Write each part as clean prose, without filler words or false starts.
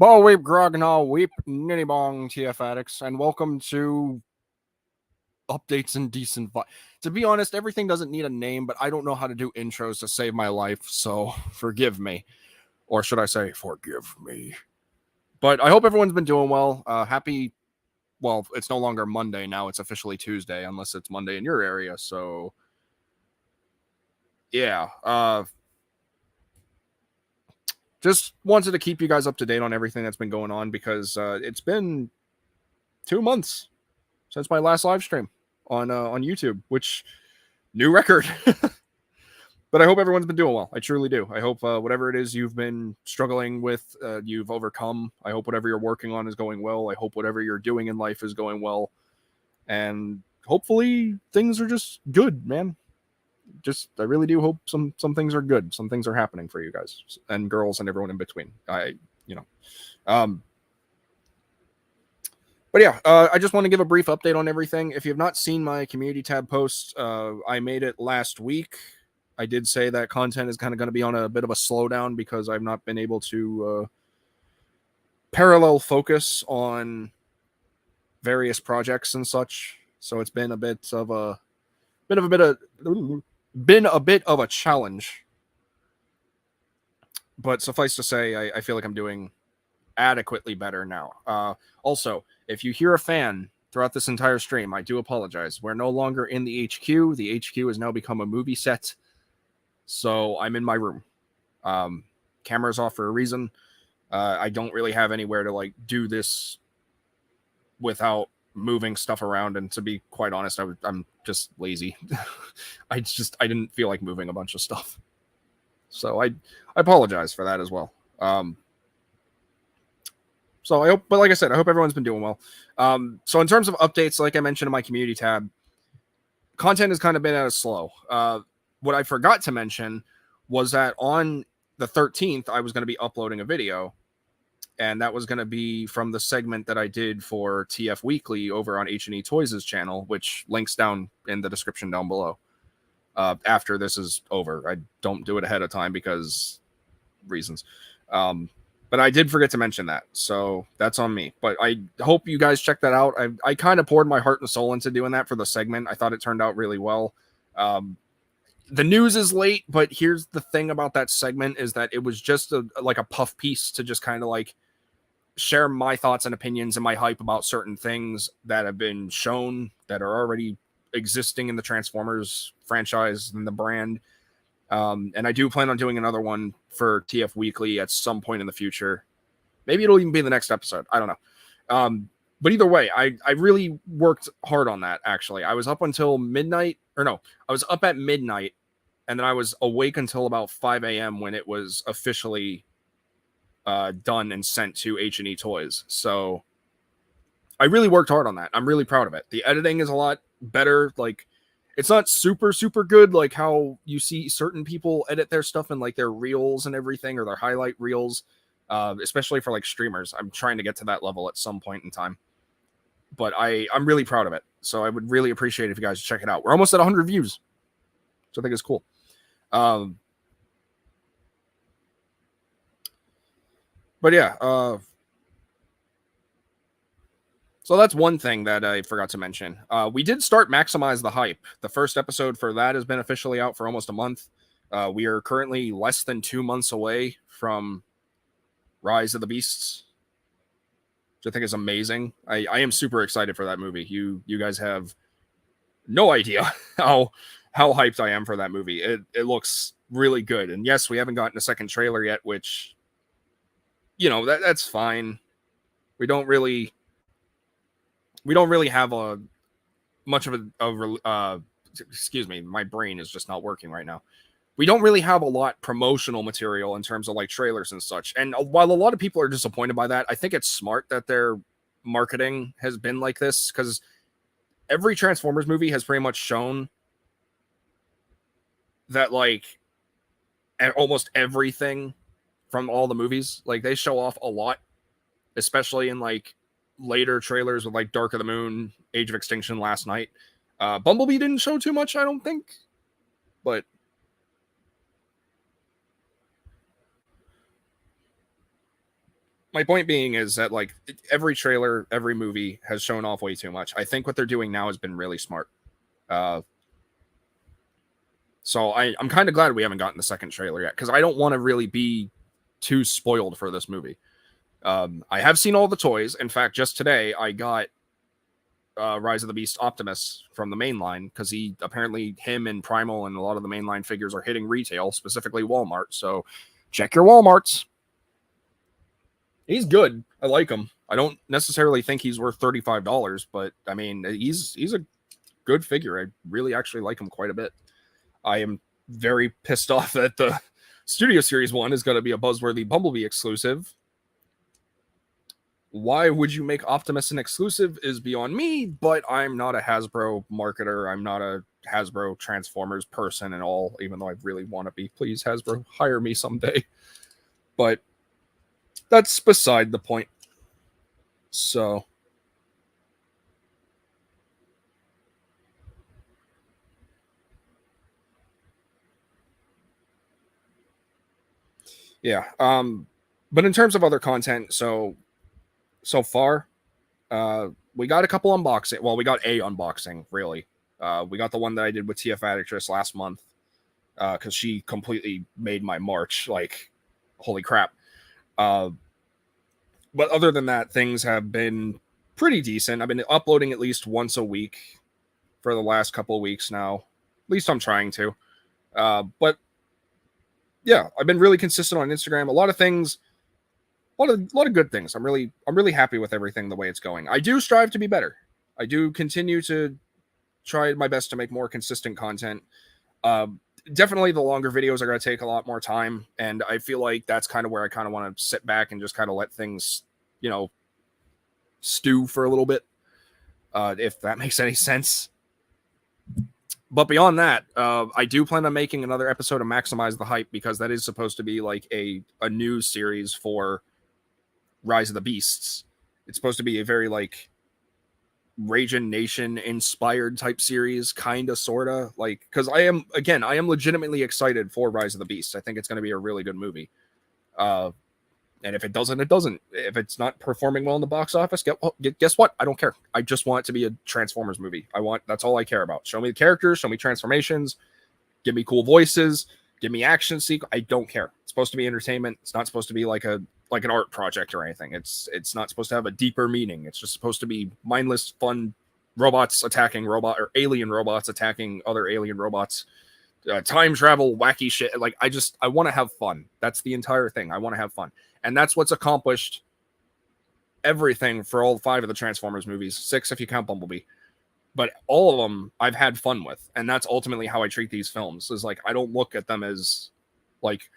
Ball Weep Grognall Weep Nitty Bong TF Addicts, and welcome to Updates in Decent To be honest, everything doesn't need a name, but I don't know how to do intros to save my life, so forgive me. Or should I say, forgive me. But I hope everyone's been doing well. Happy, well, it's no longer Monday now, it's officially Tuesday, unless it's Monday in your area, so yeah. Just wanted to keep you guys up to date on everything that's been going on because it's been 2 months since my last live stream on YouTube, which new record. But I hope everyone's been doing well. I truly do. I hope whatever it is you've been struggling with, you've overcome. I hope whatever you're working on is going well. I hope whatever you're doing in life is going well. And hopefully things are just good, man. I really do hope some things are good. Some things are happening for you guys and girls and everyone in between. But yeah, I just want to give a brief update on everything. If you have not seen my community tab post, I made it last week. I did say that content is kind of going to be on a bit of a slowdown because I've not been able to parallel focus on various projects and such. So it's been a bit of a challenge. But suffice to say, I feel like I'm doing adequately better now. Also, if you hear a fan throughout this entire stream, I do apologize. We're no longer in the HQ. The HQ has now become a movie set. So I'm in my room. Camera's off for a reason. I don't really have anywhere to like do this without moving stuff around. And to be quite honest, I'm just lazy. I didn't feel like moving a bunch of stuff. So I apologize for that as well. So I hope, but like I said, I hope everyone's been doing well. So in terms of updates, like I mentioned in my community tab, content has kind of been at a slow. What I forgot to mention was that on the 13th, I was going to be uploading a video, and that was going to be from the segment that I did for TF Weekly over on H&E Toys' channel, which links down in the description down below. After this is over, I don't do it ahead of time because reasons. But I did forget to mention that, so that's on me. But I hope you guys check that out. I kind of poured my heart and soul into doing that for the segment. I thought it turned out really well. The news is late, but here's the thing about that segment is that it was just like a puff piece to just kind of like share my thoughts and opinions and my hype about certain things that have been shown that are already existing in the Transformers franchise and the brand. And I do plan on doing another one for TF Weekly at some point in the future. Maybe it'll even be the next episode. I don't know. But either way, I really worked hard on that, actually. I was up until midnight. Or no, I was up at midnight. And then I was awake until about 5 a.m. when it was officially done and sent to H&E Toys. So I really worked hard on that. I'm really proud of it. The editing is a lot better. Like, it's not super, super good like how you see certain people edit their stuff in like their reels and everything or their highlight reels, especially for like streamers. I'm trying to get to that level at some point in time. But I'm really proud of it. So I would really appreciate it if you guys check it out. We're almost at 100 views, which I think is cool. But yeah, so that's one thing that I forgot to mention. We did start Maximize the Hype. The first episode for that has been officially out for almost a month. We are currently less than 2 months away from Rise of the Beasts, which I think is amazing. I am super excited for that movie. You guys have no idea how hyped I am for that movie. It looks really good. And yes, we haven't gotten a second trailer yet, which, that's fine. We don't really have much of a excuse me, my brain is just not working right now. We don't really have a lot promotional material in terms of like trailers and such. And while a lot of people are disappointed by that, I think it's smart that their marketing has been like this because every Transformers movie has pretty much shown that like almost everything from all the movies, like they show off a lot, especially in like later trailers with like Dark of the Moon, Age of Extinction, Last Night. Bumblebee didn't show too much, I don't think, but my point being is that like every trailer, every movie has shown off way too much. I think what they're doing now has been really smart. Uh, so I'm kind of glad we haven't gotten the second trailer yet, because I don't want to really be too spoiled for this movie. I have seen all the toys. In fact, just today I got Rise of the Beast Optimus from the main line, because him and Primal and a lot of the mainline figures are hitting retail, specifically Walmart. So check your Walmarts. He's good. I like him. I don't necessarily think he's worth $35, but I mean, he's a good figure. I really actually like him quite a bit. I am very pissed off that the Studio Series 1 is going to be a buzzworthy Bumblebee exclusive. Why would you make Optimus an exclusive is beyond me, but I'm not a Hasbro marketer. I'm not a Hasbro Transformers person at all, even though I really want to be. Please, Hasbro, hire me someday. But that's beside the point. So yeah. But in terms of other content, so far, we got a couple unboxing. Well, we got a unboxing, really. We got the one that I did with TF Adictress last month, because she completely made my March. Like, holy crap. But other than that, things have been pretty decent. I've been uploading at least once a week for the last couple of weeks now. At least I'm trying to. But yeah, I've been really consistent on Instagram. A lot of things, a lot of good things. I'm really happy with everything the way it's going. I do strive to be better. I do continue to try my best to make more consistent content. Definitely the longer videos are going to take a lot more time, and I feel like that's kind of where I kind of want to sit back and just kind of let things, stew for a little bit, if that makes any sense. But beyond that, I do plan on making another episode of Maximize the Hype, because that is supposed to be like a news series for Rise of the Beasts. It's supposed to be a very like Raging Nation inspired type series, kind of, sort of, like, because I am legitimately excited for Rise of the Beast. I think it's going to be a really good movie. And if it doesn't, it doesn't. If it's not performing well in the box office, guess what? I don't care. I just want it to be a Transformers movie. That's all I care about. Show me the characters, show me transformations, give me cool voices, give me action sequence. I don't care. It's supposed to be entertainment. It's not supposed to be like an art project or anything. It's not supposed to have a deeper meaning. It's just supposed to be mindless, fun robots attacking or alien robots attacking other alien robots. Time travel, wacky shit. Like, I want to have fun. That's the entire thing. I want to have fun. And that's what's accomplished everything for all 5 of the Transformers movies. 6 if you count Bumblebee. But all of them I've had fun with. And that's ultimately how I treat these films. Is like, I don't look at them as like,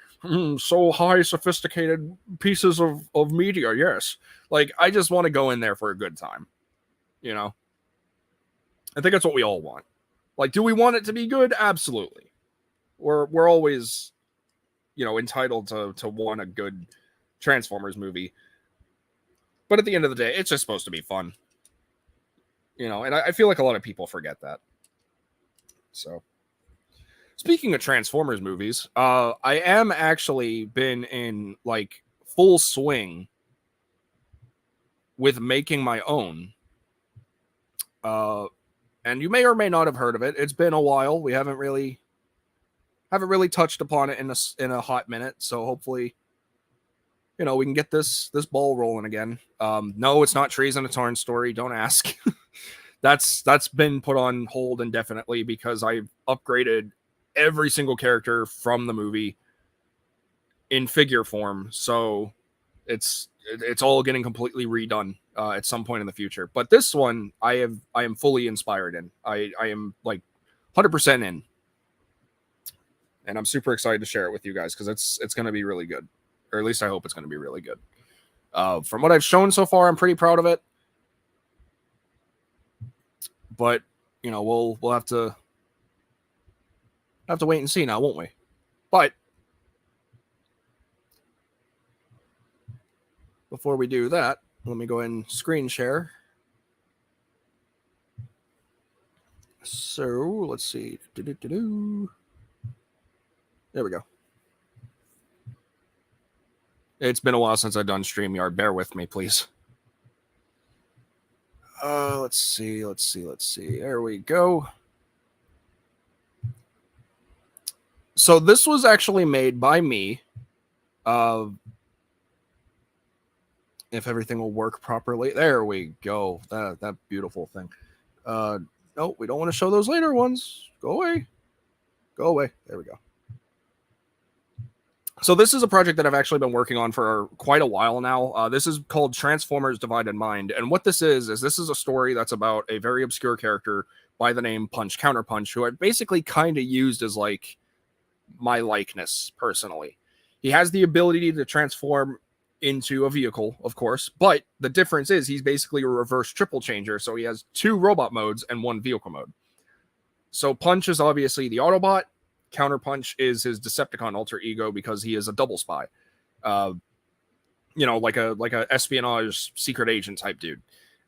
so high sophisticated pieces of media. Yes. Like, I just want to go in there for a good time. I think that's what we all want. Like, do we want it to be good? Absolutely. We're always, entitled to want a good Transformers movie. But at the end of the day, it's just supposed to be fun. And I feel like a lot of people forget that. So, speaking of Transformers movies, I am actually been in like full swing with making my own. And you may or may not have heard of it. It's been a while. We haven't really touched upon it in a hot minute. So hopefully, we can get this ball rolling again. No, it's not Trees in a Tarn story. Don't ask. That's been put on hold indefinitely, because I've upgraded every single character from the movie in figure form. So it's all getting completely redone at some point in the future. But this one, I am fully inspired in. I am like 100% in, and I'm super excited to share it with you guys, because it's going to be really good, or at least I hope it's going to be really good. From what I've shown so far, I'm pretty proud of it. But we'll have to wait and see now, won't we? But before we do that, let me go ahead and screen share. So let's see. There we go. It's been a while since I've done StreamYard. Bear with me, please. Let's see. There we go. So this was actually made by me. If everything will work properly. There we go. That beautiful thing. No, we don't want to show those later ones. Go away. There we go. So this is a project that I've actually been working on for quite a while now. This is called Transformers Divided Mind. And what this is this is a story that's about a very obscure character by the name Punch Counterpunch, who I basically kind of used as like my likeness personally. He has the ability to transform into a vehicle, of course, but the difference is he's basically a reverse triple changer. So he has 2 robot modes and 1 vehicle mode. So Punch is obviously the Autobot. Counterpunch is his Decepticon alter ego because he is a double spy, like a espionage secret agent type dude.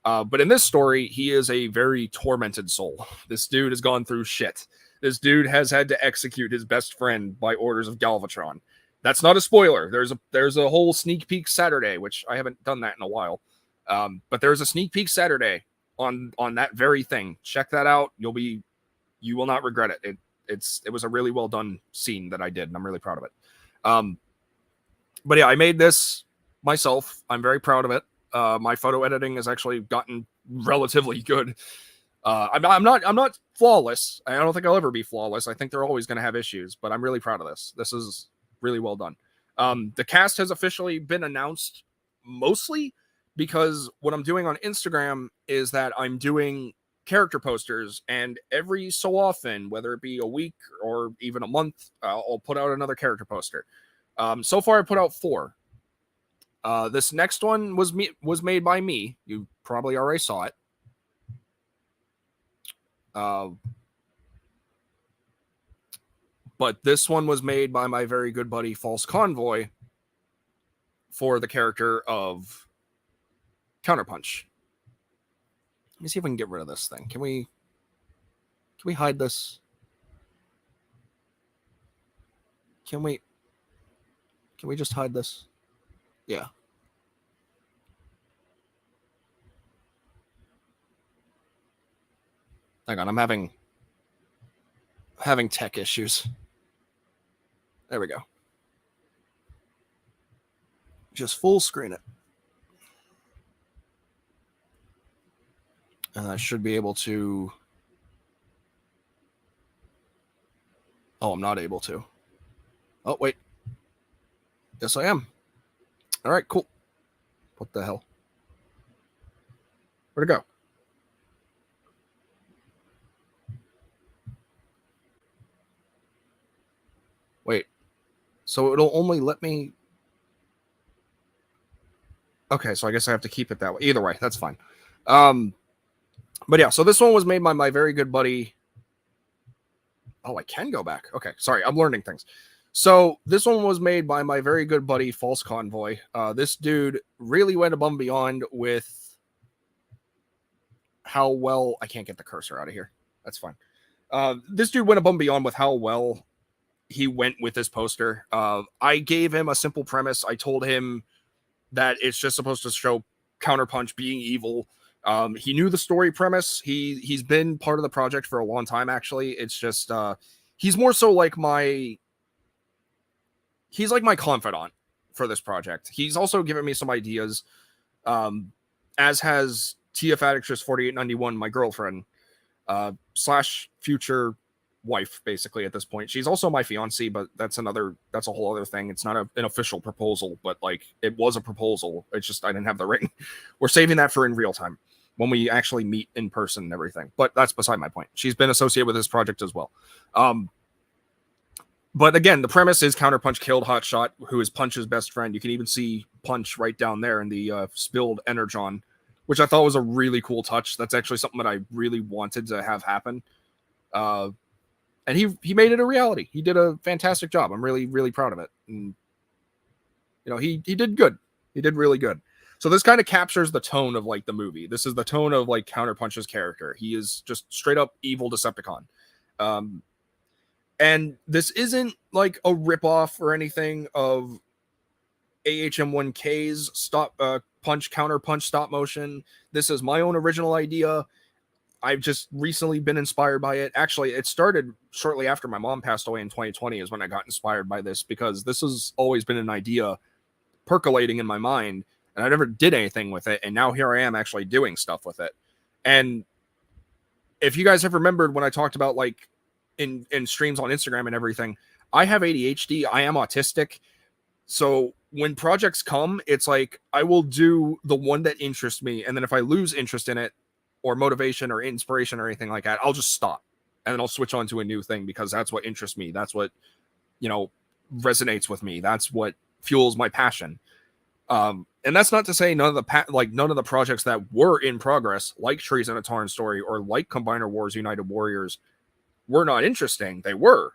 But in this story, he is a very tormented soul. This dude has gone through shit. This dude has had to execute his best friend by orders of Galvatron. That's not a spoiler. There's a whole sneak peek Saturday, which I haven't done that in a while. But there's a sneak peek Saturday on that very thing. Check that out. You will not regret it. It was a really well done scene that I did, and I'm really proud of it. But yeah, I made this myself. I'm very proud of it. My photo editing has actually gotten relatively good. I'm not flawless. I don't think I'll ever be flawless. I think they're always going to have issues, but I'm really proud of this. This is really well done. The cast has officially been announced, mostly because what I'm doing on Instagram is that I'm doing character posters, and every so often, whether it be a week or even a month, I'll put out another character poster. So far I put out 4. This next one was made by me. You probably already saw it. But this one was made by my very good buddy False Convoy for the character of Counterpunch. Let me see if we can get rid of this thing. Can we hide this? Can we just hide this? Yeah. Hang on, I'm having tech issues. There we go. Just full screen it. And I should be able to... Oh, I'm not able to. Oh, wait. Yes, I am. All right, cool. What the hell? Where'd it go? Wait. So it'll only let me... Okay, so I guess I have to keep it that way. Either way, that's fine. But yeah, so this one was made by my very good buddy. Oh, I can go back. Okay, sorry, I'm learning things. So this one was made by my very good buddy, False Convoy. This dude really went above and beyond with how well... I can't get the cursor out of here. That's fine. This dude went above and beyond with how well he went with this poster. I gave him a simple premise. I told him that it's just supposed to show Counterpunch being evil. He knew the story premise. He's been part of the project for a long time, actually. It's just he's more so like he's like my confidant for this project. He's also given me some ideas, as has TF Addictress 4891, my girlfriend, / future wife, basically, at this point. She's also my fiance, but that's a whole other thing. It's not an official proposal, but like it was a proposal. It's just I didn't have the ring. We're saving that for in real time when we actually meet in person and everything. But that's beside my point. She's been associated with this project as well. But again, the premise is Counterpunch killed Hotshot, who is Punch's best friend. You can even see Punch right down there in the spilled Energon, which I thought was a really cool touch. That's actually something that I really wanted to have happen. And he made it a reality. He did a fantastic job. I'm really, really proud of it. And, he did good. He did really good. So this kind of captures the tone of like the movie. This is the tone of like Counterpunch's character. He is just straight up evil Decepticon. And this isn't like a ripoff or anything of AHM1K's punch counter punch stop motion. This is my own original idea. I've just recently been inspired by it. Actually, it started shortly after my mom passed away in 2020 is when I got inspired by this, because this has always been an idea percolating in my mind, and I never did anything with it. And now here I am actually doing stuff with it. And if you guys have remembered when I talked about like in streams on Instagram and everything, I have ADHD. I am autistic. So when projects come, it's like I will do the one that interests me. And then if I lose interest in it or motivation or inspiration or anything like that, I'll just stop. And then I'll switch on to a new thing because that's what interests me. That's what, resonates with me. That's what fuels my passion. And that's not to say none of the projects that were in progress, like Treason: A Tarn Story or like Combiner Wars United Warriors, were not interesting. They were.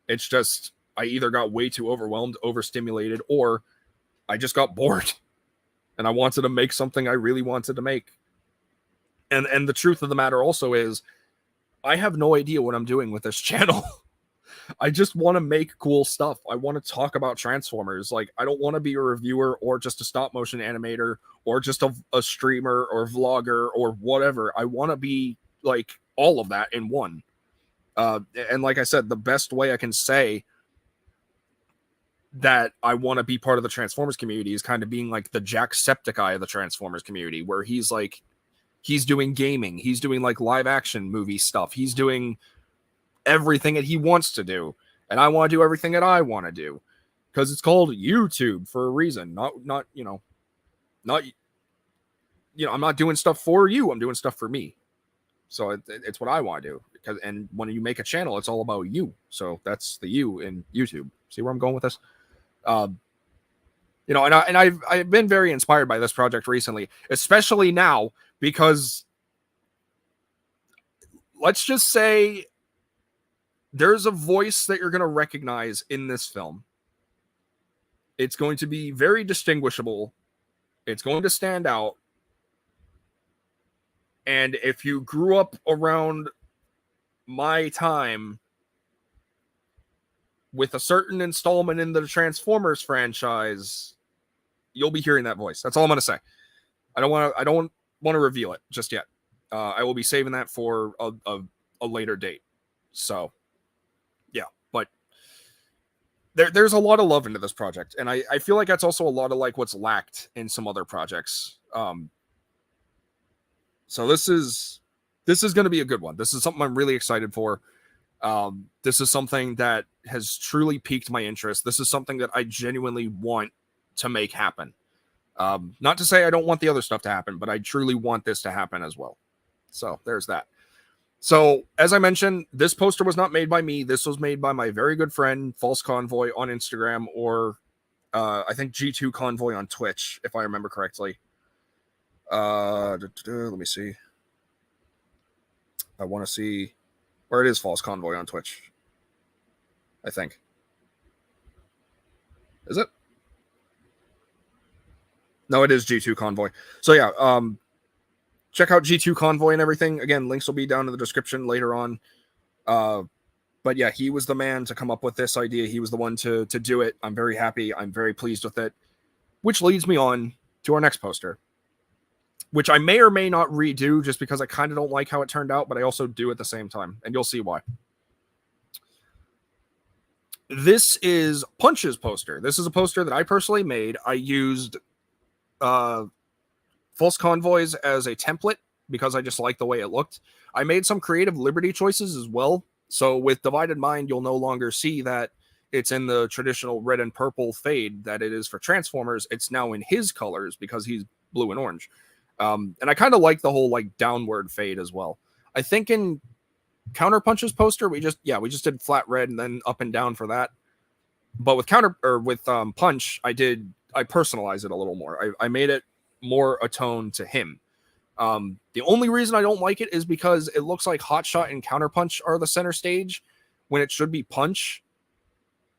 It's just I either got way too overwhelmed, overstimulated, or I just got bored and I wanted to make something I really wanted to make. And the truth of the matter also is I have no idea what I'm doing with this channel. I just want to make cool stuff. I want to talk about Transformers. Like, I don't want to be a reviewer or just a stop motion animator or just a streamer or vlogger or whatever. I want to be like all of that in one. And like I said, the best way I can say that I want to be part of the Transformers community is kind of being like the Jacksepticeye of the Transformers community, where he's doing gaming, he's doing like live action movie stuff, he's doing everything that he wants to do, and I want to do everything that I want to do, because it's called YouTube for a reason. I'm not doing stuff for you, I'm doing stuff for me. So it's what I want to do. And when you make a channel, it's all about you. So that's the you in YouTube. See where I'm going with this? And I've been very inspired by this project recently, especially now, because let's just say there's a voice that you're going to recognize in this film. It's going to be very distinguishable. It's going to stand out. And if you grew up around my time with a certain installment in the Transformers franchise, you'll be hearing that voice. That's all I'm going to say. I don't want to reveal it just yet. I will be saving that for a later date. So, yeah, but there's a lot of love into this project, and I feel like that's also a lot of like what's lacked in some other projects. So this is going to be a good one. This is something I'm really excited for. This is something that has truly piqued my interest. This is something that I genuinely want to make happen. Not to say I don't want the other stuff to happen, but I truly want this to happen as well. So there's that. So as I mentioned, this poster was not made by me. This was made by my very good friend, False Convoy on Instagram, or I think G2 Convoy on Twitch, if I remember correctly. Let me see. I want to see where it is. False Convoy on Twitch, I think. Is it? No, it is G2 Convoy. So yeah, check out G2 Convoy and everything. Again, links will be down in the description later on. But yeah, he was the man to come up with this idea. He was the one to do it. I'm very happy. I'm very pleased with it. Which leads me on to our next poster, which I may or may not redo just because I kind of don't like how it turned out, but I also do at the same time, and you'll see why. This is Punch's poster. This is a poster that I personally made. I used False Convoys as a template because I just like the way it looked. I made some creative liberty choices as well. So with Divided Mind, you'll no longer see that it's in the traditional red and purple fade that it is for Transformers. It's now in his colors because he's blue and orange. And I kind of like the whole like downward fade as well. I think in Counterpunch's poster, we just did flat red and then up and down for that. But with Punch, I personalized it a little more. I made it more attuned to him. The only reason I don't like it is because it looks like Hotshot and Counterpunch are the center stage when it should be Punch.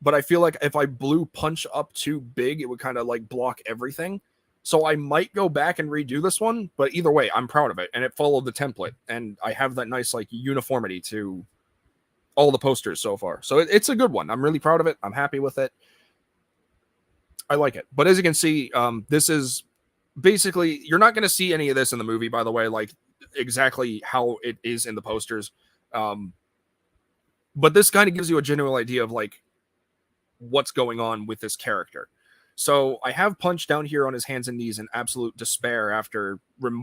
But I feel like if I blew Punch up too big, it would kind of like block everything. So I might go back and redo this one, but either way, I'm proud of it. And it followed the template. And I have that nice like uniformity to all the posters so far. So it's a good one. I'm really proud of it. I'm happy with it. I like it. But as you can see, this is basically, you're not going to see any of this in the movie, by the way, like exactly how it is in the posters. Um, but this kind of gives you a general idea of like what's going on with this character. So I have Punch down here on his hands and knees in absolute despair after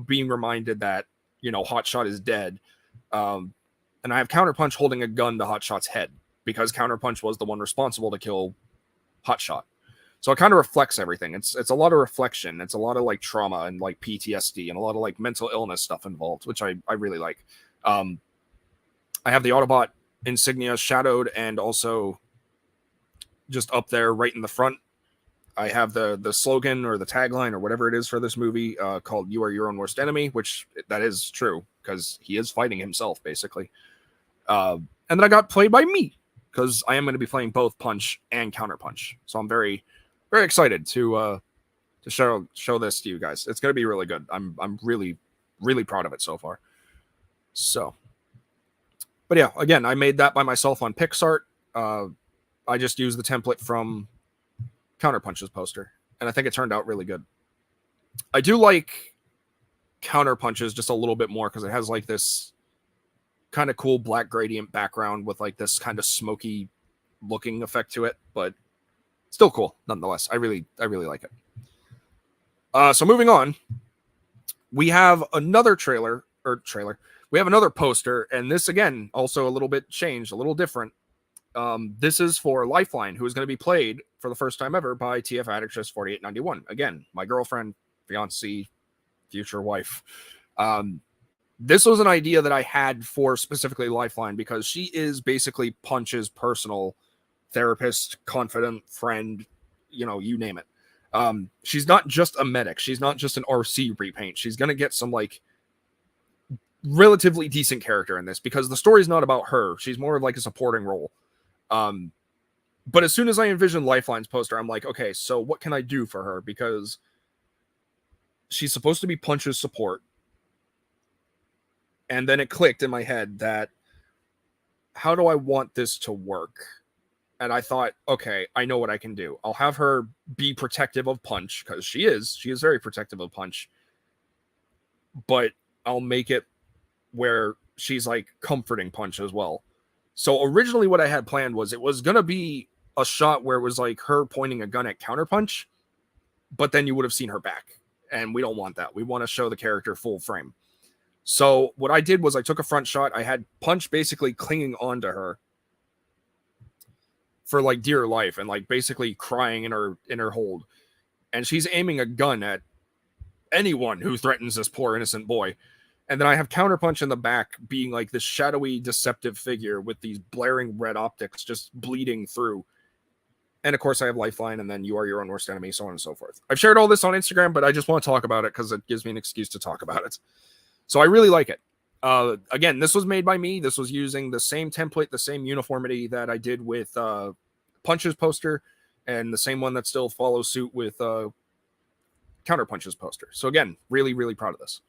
being reminded that, you know, Hotshot is dead. And I have Counterpunch holding a gun to Hotshot's head because Counterpunch was the one responsible to kill Hotshot. So it kind of reflects everything. It's a lot of reflection. It's a lot of like trauma and like PTSD and a lot of like mental illness stuff involved, which I really like. I have the Autobot insignia shadowed and also just up there right in the front. I have the slogan or the tagline or whatever it is for this movie called "You Are Your Own Worst Enemy," which that is true because he is fighting himself basically. And then I got Played by Me because I am going to be playing both Punch and Counterpunch. So I'm very, very excited to show this to you guys. It's going to be really good. I'm really, really proud of it so far. So, but yeah, again, I made that by myself on PicsArt. I just used the template from Counterpunch's poster, and I think it turned out really good. I do like Counterpunch's just a little bit more because it has like this kind of cool black gradient background with like this kind of smoky looking effect to it, but still cool nonetheless. I really like it. So moving on, we have another trailer. We have another poster, and this again also a little bit changed, a little different. This is for Lifeline, who is going to be played for the first time ever by TF Actress 4891. Again, my girlfriend, fiancée, future wife. This was an idea that I had for specifically Lifeline because she is basically Punch's personal therapist, confidant, friend, you know, you name it. She's not just a medic. She's not just an RC repaint. She's going to get some like relatively decent character in this because the story's not about her. She's more of like a supporting role. But as soon as I envisioned Lifeline's poster, I'm like, okay, so what can I do for her? Because she's supposed to be Punch's support. And then it clicked in my head that how do I want this to work? And I thought, okay, I know what I can do. I'll have her be protective of Punch because she is very protective of Punch. But I'll make it where she's like comforting Punch as well. So originally what I had planned was it was going to be a shot where it was like her pointing a gun at Counterpunch, but then you would have seen her back. And we don't want that. We want to show the character full frame. So what I did was I took a front shot. I had Punch basically clinging onto her for like dear life and like basically crying in her hold. And she's aiming a gun at anyone who threatens this poor innocent boy. And then I have Counterpunch in the back being like this shadowy, deceptive figure with these blaring red optics just bleeding through. And of course I have Lifeline and then You Are Your Own Worst Enemy, so on and so forth. I've shared all this on Instagram, but I just want to talk about it because it gives me an excuse to talk about it. So I really like it. Again, this was made by me. This was using the same template, the same uniformity that I did with Punch's poster, and the same one that still follows suit with Counterpunch's poster. So again, really, really proud of this.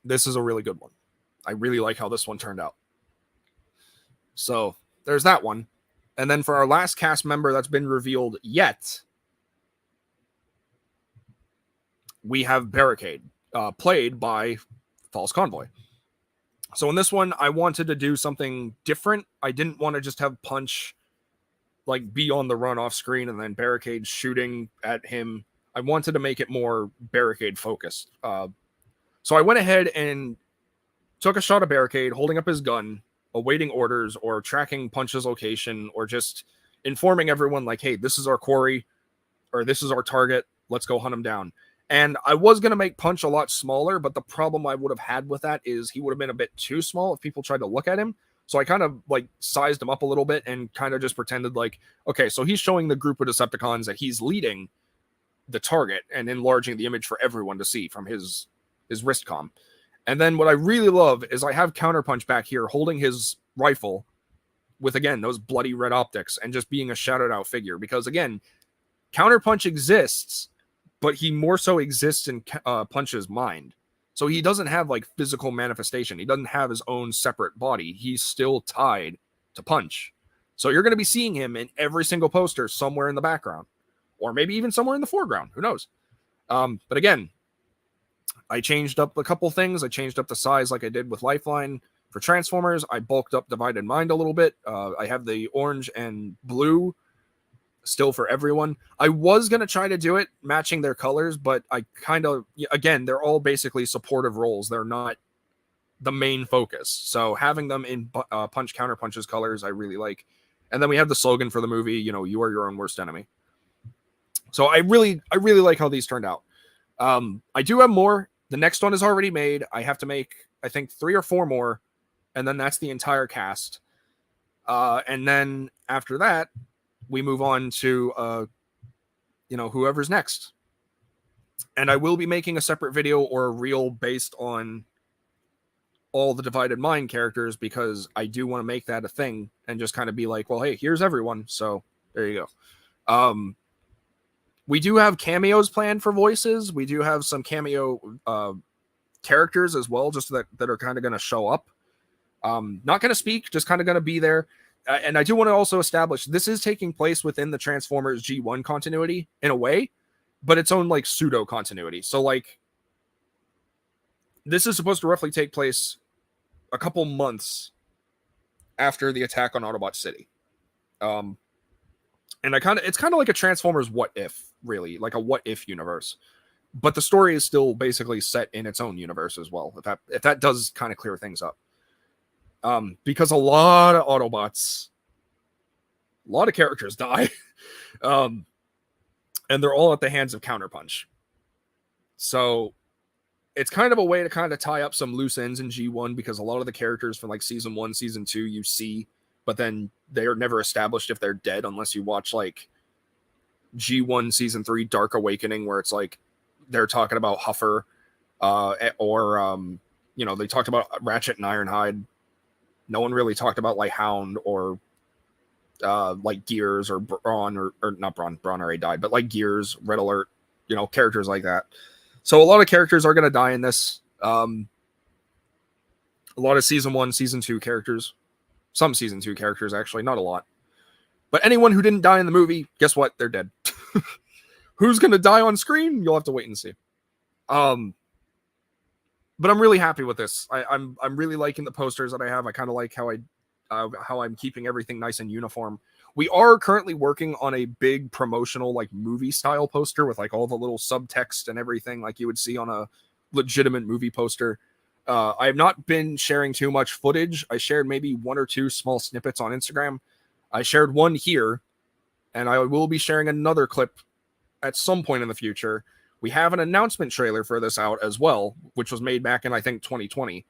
This is a really good one. I really like how this one turned out. So there's that one. And then for our last cast member that's been revealed yet, we have Barricade. Played by False Convoy. So in this one, I wanted to do something different. I didn't want to just have Punch like be on the run off screen and then Barricade shooting at him. I wanted to make it more Barricade focused. So I went ahead and took a shot of Barricade holding up his gun, awaiting orders or tracking Punch's location or just informing everyone like, hey, this is our quarry or this is our target. Let's go hunt him down. And I was going to make Punch a lot smaller, but the problem I would have had with that is he would have been a bit too small if people tried to look at him. So I kind of like sized him up a little bit and kind of just pretended like, okay, so he's showing the group of Decepticons that he's leading the target and enlarging the image for everyone to see from his wrist comm. And then what I really love is I have Counterpunch back here holding his rifle with, again, those bloody red optics and just being a shouted out figure. Because again, Counterpunch exists, but he more so exists in Punch's mind. So he doesn't have like physical manifestation. He doesn't have his own separate body. He's still tied to Punch. So you're going to be seeing him in every single poster somewhere in the background. or maybe even somewhere in the foreground. Who knows? But again, I changed up a couple things. I changed up the size like I did with Lifeline. For Transformers, I bulked up Divided Mind a little bit. I have the orange and blue still for everyone. I was going to try to do it matching their colors, but I kind of, again, they're all basically supportive roles. They're not the main focus. So having them in Punch Counter Punch's colors, I really like. And then we have the slogan for the movie, you are your own worst enemy. So I really like how these turned out. I do have more. The next one is already made. I have to make, I think, 3 or 4 more, and then that's the entire cast. And then after that, we move on to, whoever's next. And I will be making a separate video or a reel based on all the Divided Mind characters, because I do want to make that a thing and just kind of be like, well, hey, here's everyone. So there you go. We do have cameos planned for voices. We do have some cameo characters as well, just that are kind of going to show up. Not going to speak, just kind of going to be there. And I do want to also establish this is taking place within the Transformers G1 continuity in a way, but its own like pseudo continuity. So like this is supposed to roughly take place a couple months after the attack on Autobot City. And it's kind of like a Transformers what if, really, like a what if universe. But the story is still basically set in its own universe as well. If that does kind of clear things up. Because a lot of Autobots, a lot of characters die. And they're all at the hands of Counterpunch. So it's kind of a way to kind of tie up some loose ends in G1, because a lot of the characters from like season 1, season 2, you see, but then they are never established if they're dead unless you watch like G1 season 3 Dark Awakening, where it's like they're talking about Huffer, or they talked about Ratchet and Ironhide. No one really talked about like Hound or like Gears or Brawn, or not Brawn. Brawn already died, but like Gears, Red Alert, characters like that. So a lot of characters are going to die in this. A lot of season 1, season 2 characters. Some season 2 characters, actually, not a lot. But anyone who didn't die in the movie, guess what? They're dead. Who's going to die on screen? You'll have to wait and see. But I'm really happy with this. I'm really liking the posters that I have. I kind of like how I'm keeping everything nice and uniform. We are currently working on a big promotional like movie style poster with like all the little subtext and everything like you would see on a legitimate movie poster. I have not been sharing too much footage. I shared maybe 1 or 2 small snippets on Instagram. I shared one here, and I will be sharing another clip at some point in the future. We have an announcement trailer for this out as well, which was made back in, I think, 2020.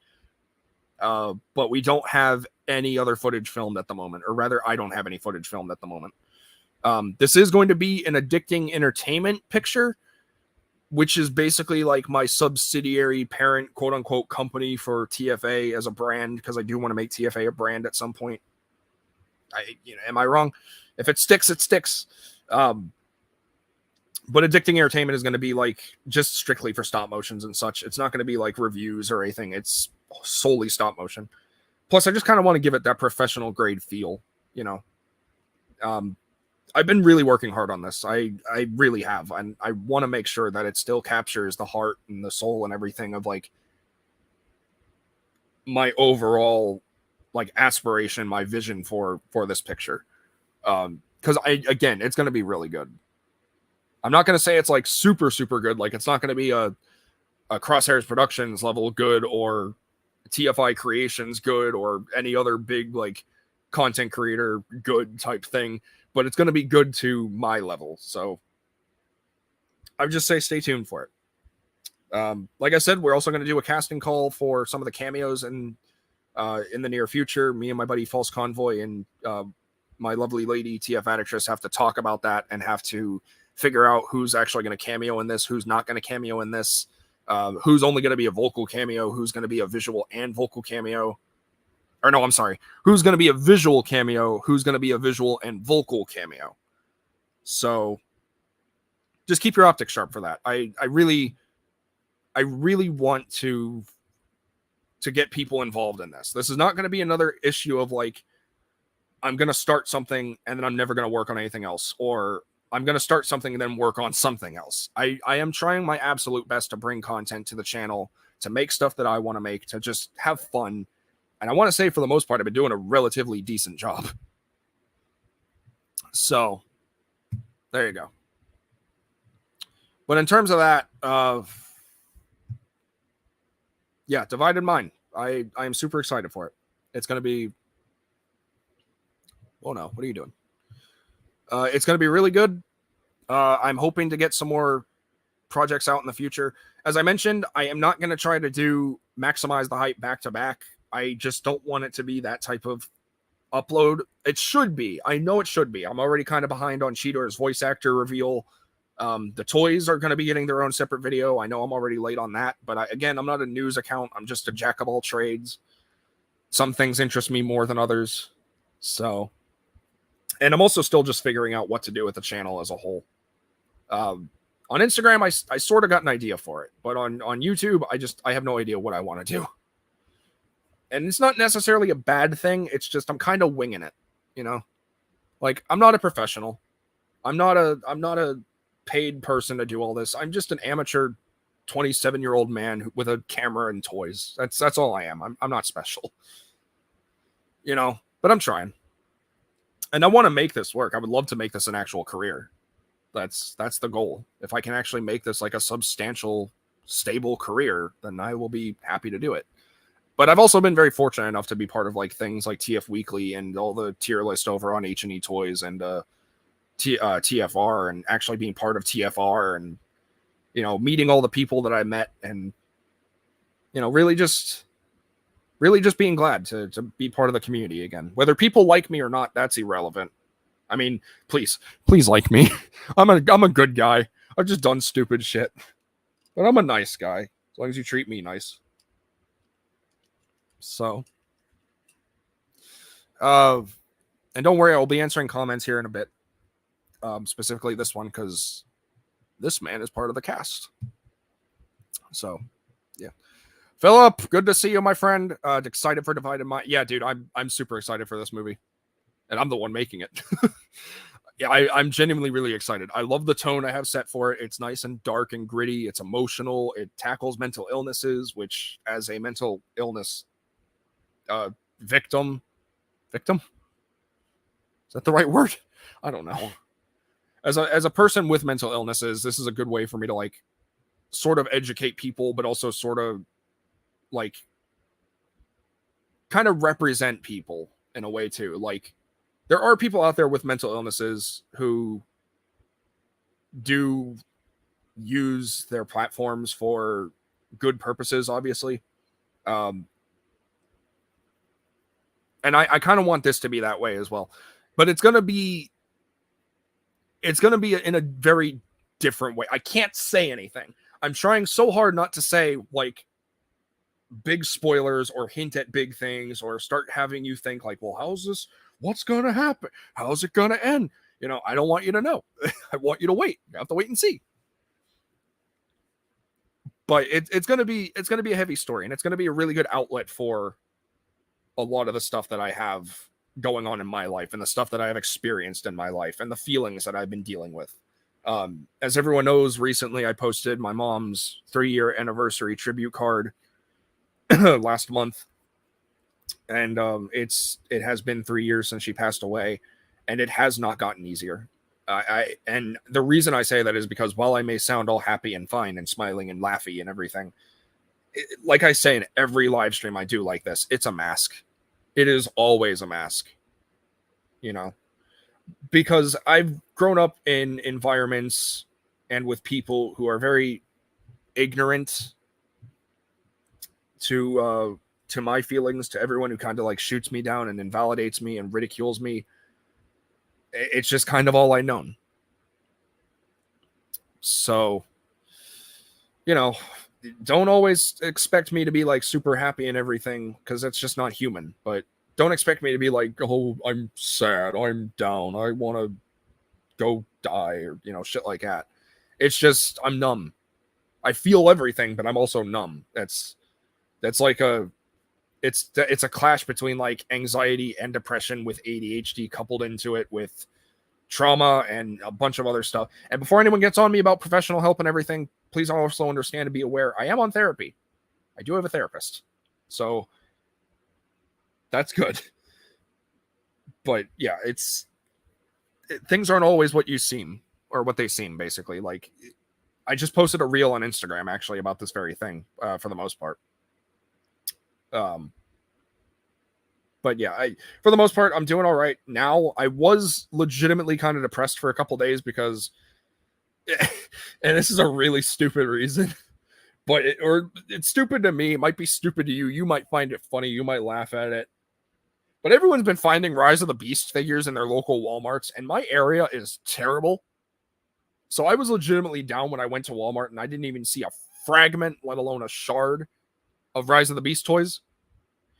But we don't have any other footage filmed at the moment, or rather, I don't have any footage filmed at the moment. This is going to be an Addicting Entertainment picture, which is basically like my subsidiary parent, quote unquote, company for TFA as a brand, because I do want to make TFA a brand at some point. Am I wrong? If it sticks, it sticks. But Addicting Entertainment is going to be like just strictly for stop motions and such. It's not going to be like reviews or anything. It's solely stop motion. Plus, I just kind of want to give it that professional grade feel, I've been really working hard on this. I really have. And I want to make sure that it still captures the heart and the soul and everything of like my overall like aspiration, my vision for this picture. Because again, it's going to be really good. I'm not going to say it's like super, super good. Like it's not going to be a Crosshairs Productions level good or TFI Creations good or any other big like content creator good type thing, but it's going to be good to my level. So I would just say stay tuned for it. Like I said, we're also going to do a casting call for some of the cameos in the near future. Me and my buddy False Convoy and my lovely lady TF Additress have to talk about that and have to figure out who's actually going to cameo in this, who's not going to cameo in this, who's only going to be a vocal cameo, who's going to be a visual and vocal cameo. Or no, I'm sorry. Who's going to be a visual cameo, who's going to be a visual and vocal cameo. So just keep your optics sharp for that. I really want to get people involved in this. This is not going to be another issue of like, I'm going to start something and then I'm never going to work on anything else. Or I'm going to start something and then work on something else. I am trying my absolute best to bring content to the channel, to make stuff that I want to make, to just have fun. And I want to say, for the most part, I've been doing a relatively decent job. So there you go. But in terms of that, yeah, Divided Mind. I am super excited for it. It's going to be... Oh no, what are you doing? It's going to be really good. I'm hoping to get some more projects out in the future. As I mentioned, I am not going to try to do Maximize the Hype back to back. I just don't want it to be that type of upload. It should be. I know it should be. I'm already kind of behind on Cheetor's voice actor reveal. The toys are going to be getting their own separate video. I know I'm already late on that, but again, I'm not a news account. I'm just a jack of all trades. Some things interest me more than others. So, and I'm also still just figuring out what to do with the channel as a whole. On Instagram, I sort of got an idea for it, but on YouTube, I have no idea what I want to do. And it's not necessarily a bad thing. It's just I'm kind of winging it, you know? Like, I'm not a professional. I'm not a paid person to do all this. I'm just an amateur 27-year-old man with a camera and toys. That's all I am. I'm not special. You know, but I'm trying. And I want to make this work. I would love to make this an actual career. That's the goal. If I can actually make this like a substantial, stable career, then I will be happy to do it. But I've also been very fortunate enough to be part of like things like TF Weekly and all the tier list over on H&E Toys and TFR, and actually being part of TFR, and, you know, meeting all the people that I met, and, you know, really just being glad to be part of the community again. Whether people like me or not, that's irrelevant. I mean, please like me. I'm a good guy. I've just done stupid shit, but I'm a nice guy as long as you treat me nice. So, and don't worry, I'll be answering comments here in a bit. Specifically this one, because this man is part of the cast. So, yeah. Philip, good to see you, my friend. Excited for Divided Mind. Yeah, dude, I'm super excited for this movie, and I'm the one making it. Yeah, I'm genuinely really excited. I love the tone I have set for it. It's nice and dark and gritty. It's emotional. It tackles mental illnesses, which, as a mental illness victim, is that the right word? I don't know. As a person with mental illnesses, this is a good way for me to like sort of educate people, but also sort of like kind of represent people in a way too. Like, there are people out there with mental illnesses who do use their platforms for good purposes, obviously. And I kind of want this to be that way as well. But it's going to be in a very different way. I can't say anything. I'm trying so hard not to say like big spoilers or hint at big things or start having you think like, well, how's this? What's going to happen? How's it going to end? You know, I don't want you to know. I want you to wait. You have to wait and see. But it's going to be a heavy story, and it's going to be a really good outlet for a lot of the stuff that I have going on in my life, and the stuff that I have experienced in my life, and the feelings that I've been dealing with. As everyone knows, recently I posted my mom's 3-year anniversary tribute card last month. And it has been 3 years since she passed away, and it has not gotten easier. And the reason I say that is because while I may sound all happy and fine and smiling and laughy and everything, like I say in every live stream I do like this, it's a mask. It is always a mask, you know, because I've grown up in environments and with people who are very ignorant to my feelings, to everyone who kind of like shoots me down and invalidates me and ridicules me. It's just kind of all I known. So, you know, don't always expect me to be like super happy and everything, because that's just not human. But don't expect me to be like, oh, I'm sad, I'm down, I want to go die, or, you know, shit like that. It's just, I'm numb. I feel everything, but I'm also numb. That's like it's a clash between like anxiety and depression with ADHD coupled into it, with trauma and a bunch of other stuff. And before anyone gets on me about professional help and everything, please also understand and be aware I am on therapy. I do have a therapist. So that's good. But yeah, things aren't always what you seem or what they seem, basically. Like, I just posted a reel on Instagram actually about this very thing for the most part. But yeah, for the most part, I'm doing all right now. I was legitimately kind of depressed for a couple days because, and this is a really stupid reason, but it's stupid to me. It might be stupid to you. You might find it funny. You might laugh at it. But everyone's been finding Rise of the Beast figures in their local Walmarts, and my area is terrible. So I was legitimately down when I went to Walmart, and I didn't even see a fragment, let alone a shard, of Rise of the Beast toys.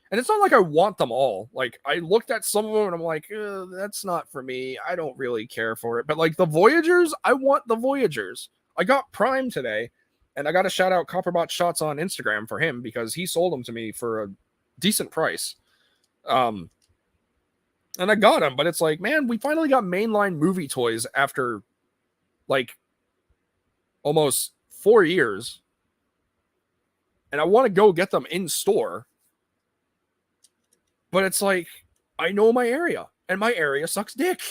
And it's not like I want them all. Like, I looked at some of them and I'm like, that's not for me. I don't really care for it. But like the Voyagers, I want the Voyagers. I got Prime today, and I got to shout out Copperbot Shots on Instagram for him because he sold them to me for a decent price. And I got them, but it's like, man, we finally got mainline movie toys after like almost 4 years. And I want to go get them in store. But it's like, I know my area, and my area sucks dick.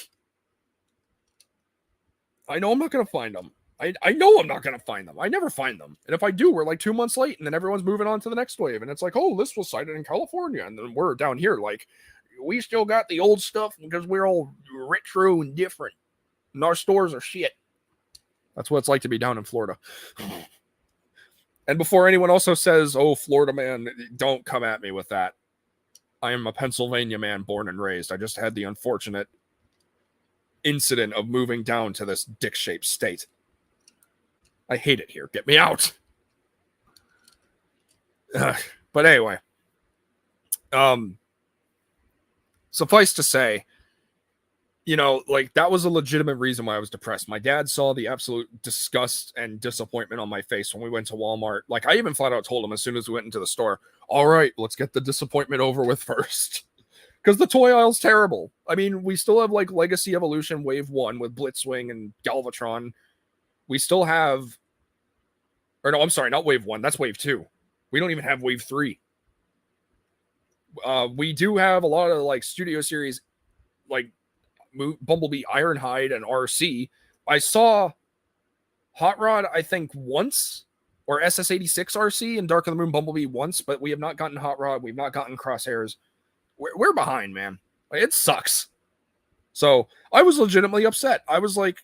I know I'm not going to find them. I know I'm not going to find them. I never find them. And if I do, we're like 2 months late, and then everyone's moving on to the next wave. And it's like, oh, this was sighted in California. And then we're down here like, we still got the old stuff because we're all retro and different. And our stores are shit. That's what it's like to be down in Florida. And before anyone also says, oh, Florida man, don't come at me with that. I am a Pennsylvania man born and raised. I just had the unfortunate incident of moving down to this dick-shaped state. I hate it here. Get me out. But anyway, suffice to say, you know, like that was a legitimate reason why I was depressed. My dad saw the absolute disgust and disappointment on my face when we went to Walmart. Like, I even flat out told him as soon as we went into the store, all right, let's get the disappointment over with first. Because the toy aisle's terrible. I mean, we still have like Legacy Evolution Wave 1 with Blitzwing and Galvatron. We still have, or no, I'm sorry, not Wave 1. That's Wave 2. We don't even have Wave 3. We do have a lot of like Studio Series, like Bumblebee Ironhide and RC. I saw Hot Rod, I think, once, or SS86 RC and Dark of the Moon Bumblebee once, but we have not gotten Hot Rod. We've not gotten Crosshairs. We're behind, man. It sucks. So I was legitimately upset. I was like,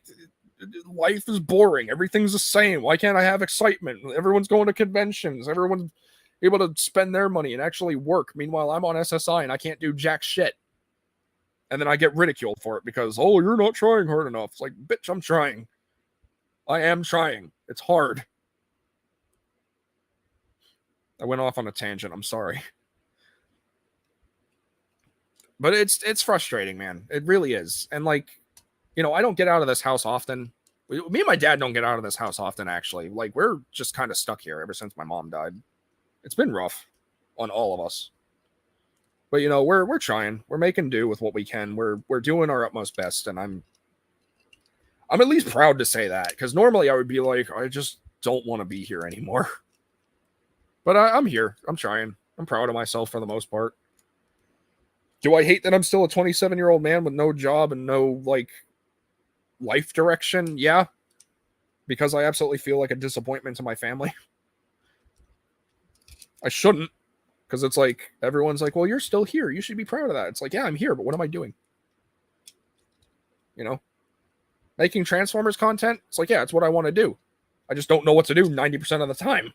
life is boring. Everything's the same. Why can't I have excitement? Everyone's going to conventions. Everyone's able to spend their money and actually work. Meanwhile, I'm on SSI and I can't do jack shit. And then I get ridiculed for it because, oh, you're not trying hard enough. It's like, bitch, I'm trying. I am trying. It's hard. I went off on a tangent. I'm sorry. But it's frustrating, man. It really is. And like, you know, I don't get out of this house often. Me and my dad don't get out of this house often, actually. Like, we're just kind of stuck here ever since my mom died. It's been rough on all of us. But you know, we're trying. We're making do with what we can. We're doing our utmost best, and I'm at least proud to say that, because normally I would be like, I just don't want to be here anymore. But I'm here. I'm trying. I'm proud of myself for the most part. Do I hate that I'm still a 27-year-old man with no job and no like life direction? Yeah, because I absolutely feel like a disappointment to my family. I shouldn't. Because it's like, everyone's like, well, you're still here. You should be proud of that. It's like, yeah, I'm here, but what am I doing? You know? Making Transformers content? It's like, yeah, it's what I want to do. I just don't know what to do 90% of the time.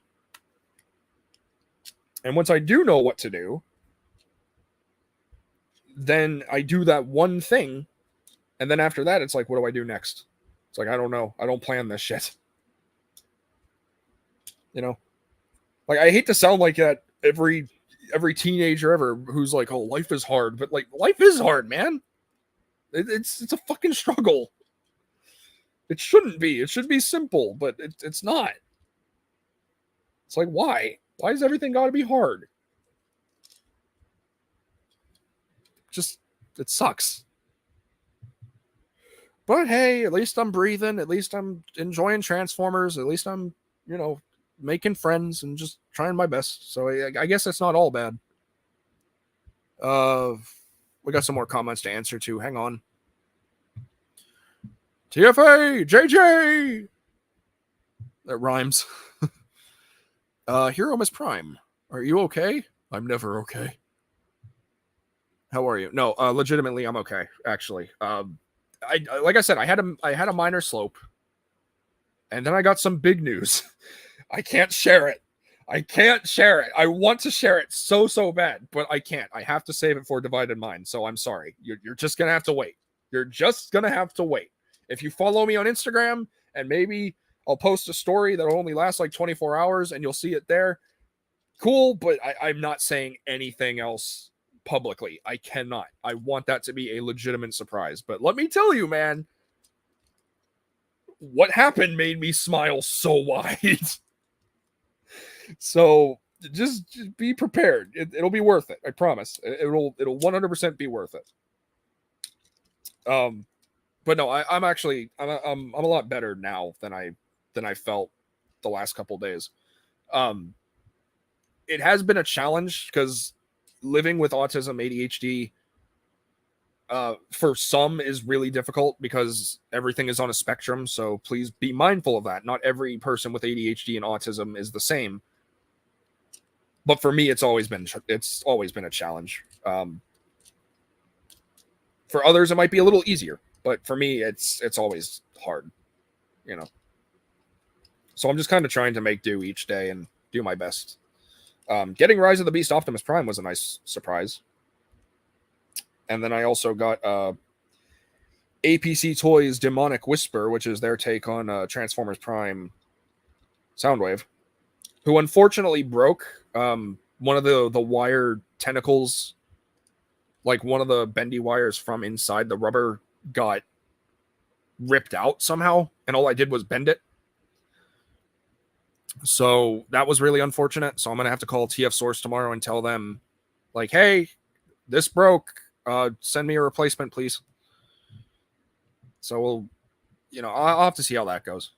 And once I do know what to do, then I do that one thing. And then after that, it's like, what do I do next? It's like, I don't know. I don't plan this shit. You know? Like, I hate to sound like that every teenager ever who's like, oh, life is hard, but like, life is hard, man. It's a fucking struggle. It shouldn't be. It should be simple, but it's not. It's like, why is everything got to be hard? Just, it sucks. But hey, at least I'm breathing. At least I'm enjoying Transformers. At least I'm, making friends and just trying my best. So I guess that's not all bad. We got some more comments to answer to. Hang on. TFA, JJ. That rhymes. Hero Miss Prime. Are you okay? I'm never okay. How are you? No, legitimately, I'm okay. Actually, like I said, I had a minor slope, and then I got some big news. I can't share it. I can't share it. I want to share it so bad, but I can't. I have to save it for Divided Mind. So I'm sorry. You're just gonna have to wait. You're just gonna have to wait. If you follow me on Instagram, and maybe I'll post a story that'll only last like 24 hours, and you'll see it there. Cool, but I'm not saying anything else publicly. I cannot. I want that to be a legitimate surprise. But let me tell you, man, what happened made me smile so wide. So just be prepared. It'll be worth it. I promise. It'll 100% be worth it. But no, I'm actually I'm a lot better now than I felt the last couple days. It has been a challenge because living with autism, ADHD, for some is really difficult because everything is on a spectrum. So please be mindful of that. Not every person with ADHD and autism is the same. But for me, it's always been a challenge. For others, it might be a little easier, but for me, it's always hard, So I'm just kind of trying to make do each day and do my best. Getting Rise of the Beast Optimus Prime was a nice surprise. And then I also got APC Toys Demonic Whisper, which is their take on Transformers Prime Soundwave, who unfortunately broke one of the wire tentacles. Like one of the bendy wires from inside the rubber got ripped out somehow, and all I did was bend it. So that was really unfortunate. So I'm gonna have to call TF Source tomorrow and tell them, like, hey, this broke. Send me a replacement, please. So we'll, I'll have to see how that goes.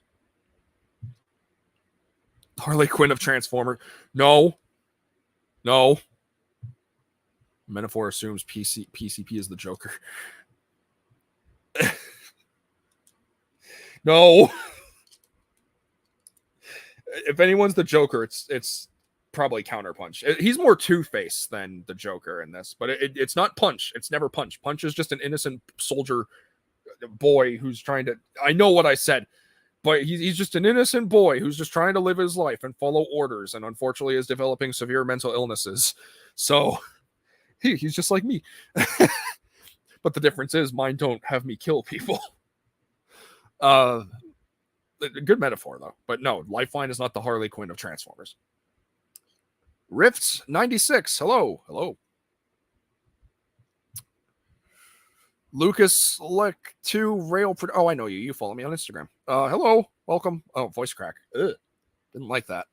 Harley Quinn of Transformer. No. Metaphor assumes PCP is the Joker. No. If anyone's the Joker, it's probably Counterpunch. He's more Two-Face than the Joker in this, but it's not Punch. It's never Punch. Punch is just an innocent soldier boy who's trying to. I know what I said, but he's just an innocent boy who's just trying to live his life and follow orders, and unfortunately is developing severe mental illnesses. So he's just like me. But the difference is mine don't have me kill people. Good metaphor, though. But no, Lifeline is not the Harley Quinn of Transformers. Rifts 96. Hello. Lucas Lick 2 Rail. Oh, I know you. You follow me on Instagram. Hello. Welcome. Oh, voice crack. Ugh. Didn't like that.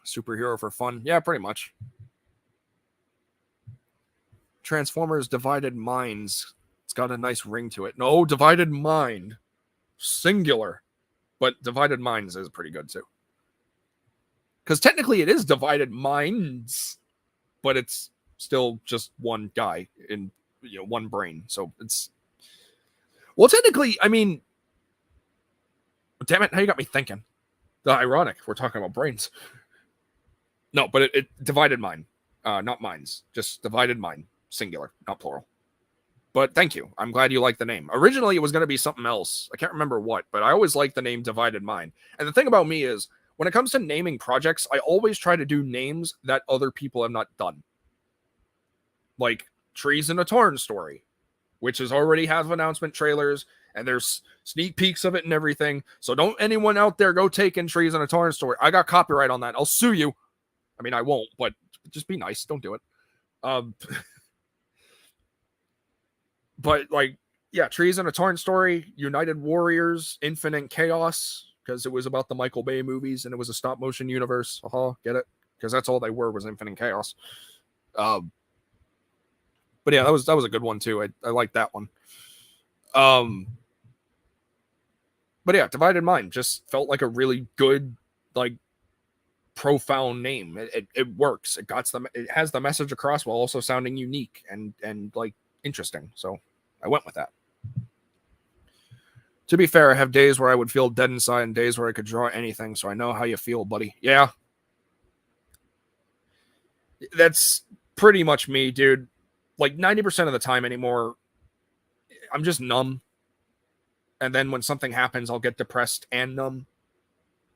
Superhero for fun. Yeah, pretty much. Transformers Divided Minds. It's got a nice ring to it. No, Divided Mind. Singular. But Divided Minds is pretty good too. Because technically it is Divided Minds, but it's still just one guy in one brain. So it's technically, I mean, damn it, how you got me thinking? Ironic, we're talking about brains. No, but it Divided Mind, not minds, just Divided Mind, singular, not plural. But thank you. I'm glad you like the name. Originally, it was going to be something else. I can't remember what, but I always like the name Divided Mind. And the thing about me is, when it comes to naming projects, I always try to do names that other people have not done. Like Trees in a Torn Story, which has already have announcement trailers, and there's sneak peeks of it and everything. So don't anyone out there go taking Trees in a Torn Story. I got copyright on that. I'll sue you. I mean, I won't, but just be nice. Don't do it. But like, yeah, Trees in a Torn Story, United Warriors, Infinite Chaos, because it was about the Michael Bay movies and it was a stop motion universe. Get it? Because that's all they were, was Infinite Chaos. But yeah, that was a good one too. I like that one. But yeah, Divided Mind just felt like a really good, like, profound name. It works. It has the message across while also sounding unique and like interesting. So I went with that. To be fair, I have days where I would feel dead inside and days where I could draw anything, so I know how you feel, buddy. Yeah. That's pretty much me, dude. Like 90% of the time anymore, I'm just numb. And then when something happens, I'll get depressed and numb.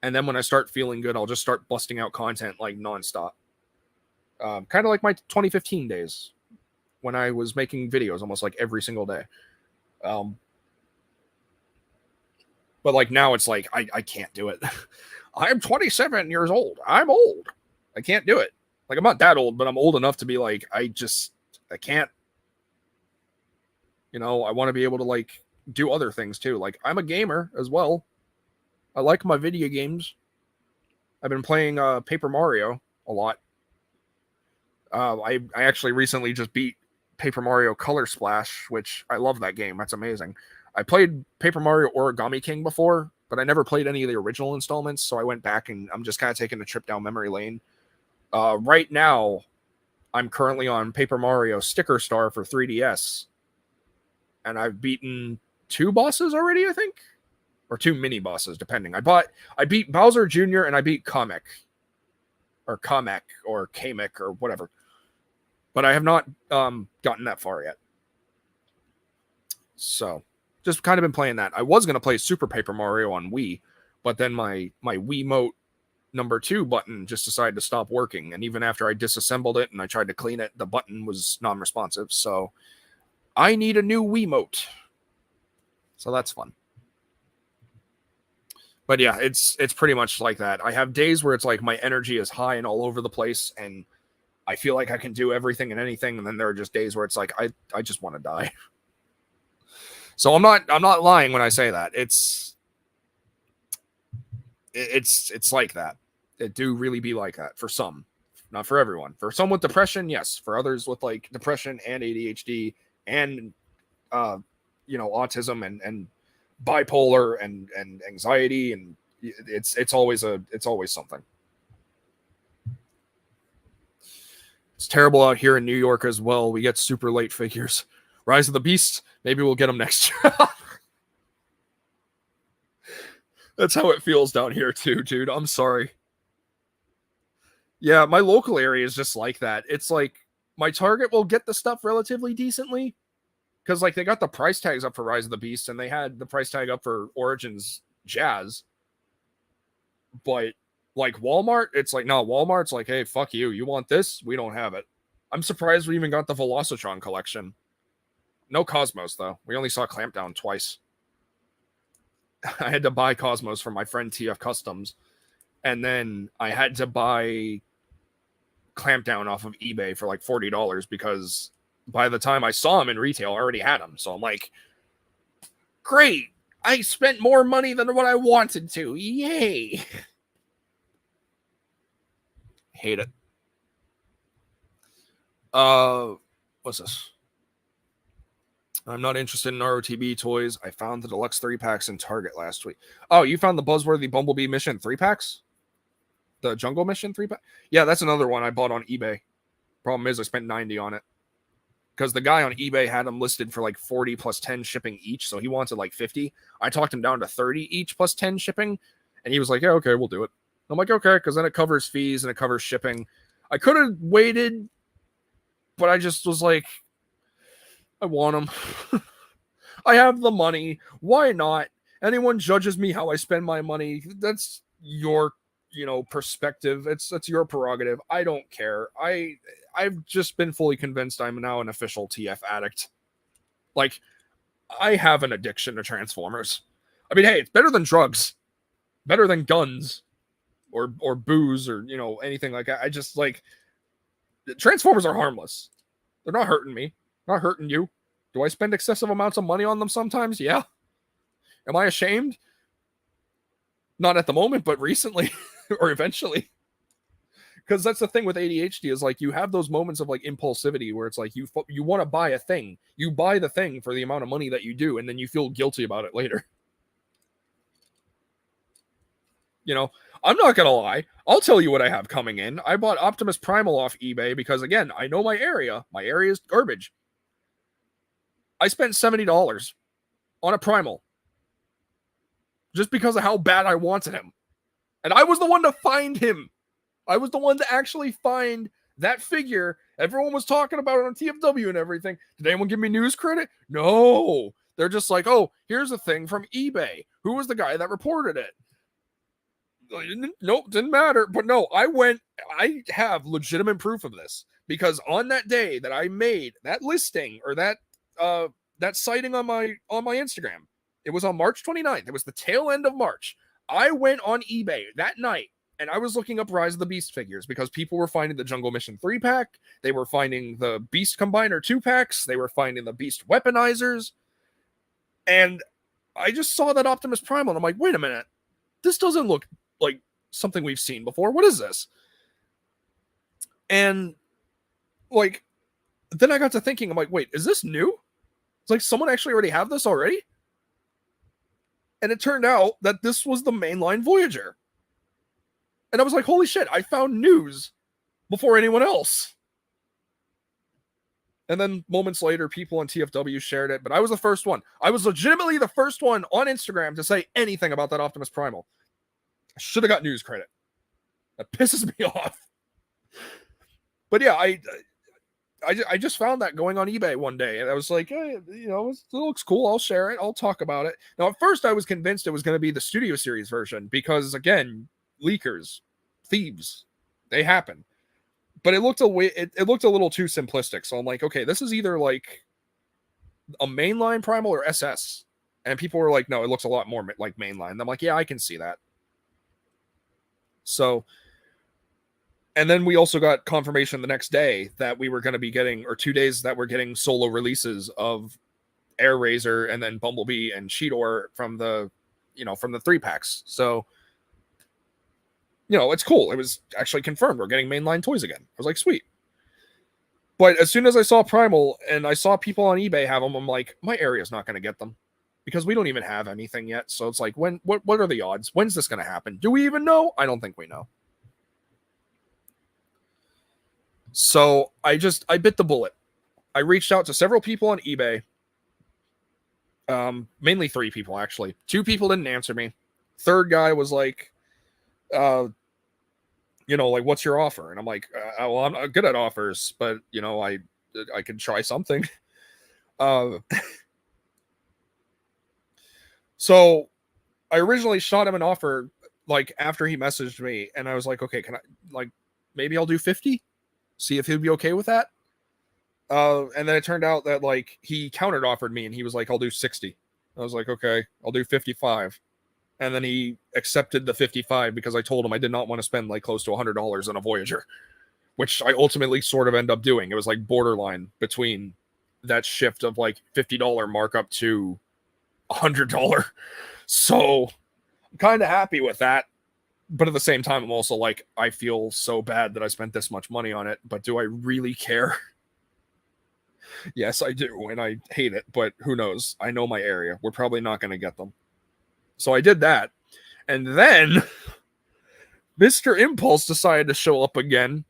And then when I start feeling good, I'll just start busting out content like nonstop. Kind of like my 2015 days when I was making videos almost like every single day. But like now it's like, I can't do it. I'm 27 years old. I'm old. I can't do it. Like I'm not that old, but I'm old enough to be like, I can't. You know, I want to be able to like do other things too. Like I'm a gamer as well. I like my video games. I've been playing Paper Mario a lot. I actually recently just beat Paper Mario Color Splash, which I love that game. That's amazing. I played Paper Mario Origami King before, but I never played any of the original installments, so I went back and I'm just kind of taking a trip down memory lane. Right now, I'm currently on Paper Mario Sticker Star for 3DS, and I've beaten 2 bosses already, I think, or 2 mini bosses, depending. I beat Bowser Jr. and I beat Kamek, or Kamek, or whatever. But I have not gotten that far yet. So, just kind of been playing that. I was going to play Super Paper Mario on Wii, but then my Wiimote number 2 button just decided to stop working. And even after I disassembled it and I tried to clean it, the button was non-responsive. So, I need a new Wiimote. So that's fun. But yeah, it's pretty much like that. I have days where it's like my energy is high and all over the place and I feel like I can do everything and anything, and then there are just days where it's like I just want to die. So I'm not lying when I say that. It's like that. It do really be like that for some, not for everyone. For some with depression, yes. For others with like depression and ADHD and autism and bipolar and anxiety, and it's always something. It's terrible out here in New York as well. We get super late figures. Rise of the Beast, maybe we'll get them next year. That's how it feels down here too, dude. I'm sorry. Yeah, my local area is just like that. It's like my Target will get the stuff relatively decently because like they got the price tags up for Rise of the Beast and they had the price tag up for Origins Jazz. But like Walmart, it's like, no, Walmart's like, hey, fuck you. You want this? We don't have it. I'm surprised we even got the Velocitron collection. No Cosmos, though. We only saw Clampdown twice. I had to buy Cosmos from my friend TF Customs. And then I had to buy Clampdown off of eBay for like $40 because by the time I saw him in retail, I already had him. So I'm like, great. I spent more money than what I wanted to. Yay. Hate it. What's this? I'm not interested in ROTB toys. I found the deluxe 3-packs in Target last week. Oh, you found the Buzzworthy Bumblebee Mission 3-packs? The Jungle Mission 3-pack? Yeah, that's another one I bought on eBay. Problem is I spent $90 on it. Because the guy on eBay had them listed for like 40 plus 10 shipping each, so he wanted like 50. I talked him down to 30 each plus 10 shipping, and he was like, yeah, okay, we'll do it. I'm like, okay, because then it covers fees and it covers shipping. I could have waited, but I just was like, I want them. I have the money. Why not? Anyone judges me how I spend my money, that's your, perspective. That's your prerogative. I don't care. I've just been fully convinced I'm now an official TF addict. Like, I have an addiction to Transformers. I mean, hey, it's better than drugs, better than guns, or booze, or anything like that. I just like Transformers are harmless. They're not hurting me. Not hurting you. Do I spend excessive amounts of money on them sometimes? Yeah. Am I ashamed? Not at the moment, but recently or eventually. because that's the thing with ADHD is like you have those moments of like impulsivity where it's like you want to buy a thing, you buy the thing for the amount of money that you do, and then you feel guilty about it later. You know, I'm not gonna lie. I'll tell you what I have coming in. I bought Optimus Primal off eBay because again, I know my area. My area is garbage. I spent $70 on a Primal just because of how bad I wanted him. And I was the one to find him. I was the one to actually find that figure. Everyone was talking about it on TFW and everything. Did anyone give me news credit? No. They're just like, oh, here's a thing from eBay. Who was the guy that reported it? Nope, didn't matter. But no, I have legitimate proof of this because on that day that I made that listing or that sighting on my Instagram, it was on March 29th. It was the tail end of March. I went on eBay that night and I was looking up Rise of the Beast figures because people were finding the Jungle Mission 3-pack. They were finding the Beast Combiner 2-packs. They were finding the Beast Weaponizers. And I just saw that Optimus Primal and I'm like, wait a minute. This doesn't look like something we've seen before. What is this? And like, then I got to thinking, I'm like, wait, is this new? It's like someone actually already have this already? And it turned out that this was the mainline Voyager. And I was like, holy shit, I found news before anyone else. And then moments later, people on TFW shared it, but I was the first one. I was legitimately the first one on Instagram to say anything about that Optimus Primal. I should have got news credit. That pisses me off. But yeah, I just found that going on eBay one day, and I was like, hey, you know, it looks cool. I'll share it. I'll talk about it. Now, at first, I was convinced it was going to be the Studio Series version because, again, leakers, thieves, they happen. But it looked it looked a little too simplistic. So I'm like, okay, this is either like a mainline Primal or SS. And people were like, no, it looks a lot more like mainline. And I'm like, yeah, I can see that. So, and then we also got confirmation the next day that we were going to be getting, or 2 days that we're getting solo releases of Air Razor and then Bumblebee and Cheetor from the 3-packs. So, you know, it's cool. It was actually confirmed. We're getting mainline toys again. I was like, sweet. But as soon as I saw Primal and I saw people on eBay have them, I'm like, my area's not going to get them because we don't even have anything yet. So it's like, what are the odds? When's this going to happen? Do we even know? I don't think we know. So I bit the bullet. I reached out to several people on eBay. Mainly 3 people, actually. 2 people didn't answer me. Third guy was like, you know, like, what's your offer? And I'm like, well, I'm not good at offers, but, you know, I can try something. So I originally shot him an offer, like, after he messaged me, and I was like, okay, can I, like, maybe I'll do 50? See if he'd be okay with that. And then it turned out that, like, he countered offered me, and he was like, I'll do 60. I was like, okay, I'll do 55. And then he accepted the 55 because I told him I did not want to spend like close to $100 on a Voyager, which I ultimately sort of end up doing. It was like borderline between that shift of like $50 markup to $100. So I'm kind of happy with that. But at the same time, I'm also like, I feel so bad that I spent this much money on it, but do I really care? Yes, I do. And I hate it, but who knows? I know my area. We're probably not going to get them. So I did that. And then Mr. Impulse decided to show up again.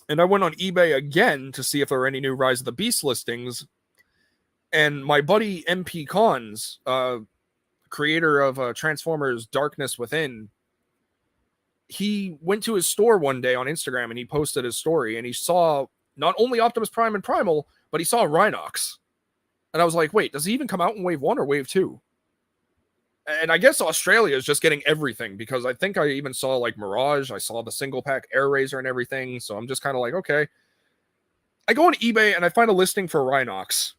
And I went on eBay again to see if there were any new Rise of the Beast listings. And my buddy MP Cons, creator of Transformers Darkness Within, he went to his store one day on Instagram and he posted his story. And he saw not only Optimus Prime and Primal, but he saw Rhinox. And I was like, wait, does he even come out in Wave 1 or Wave 2? And I guess Australia is just getting everything because I think I even saw like Mirage. I saw the single pack Air Razor and everything. So I'm just kind of like, okay. I go on eBay and I find a listing for Rhinox.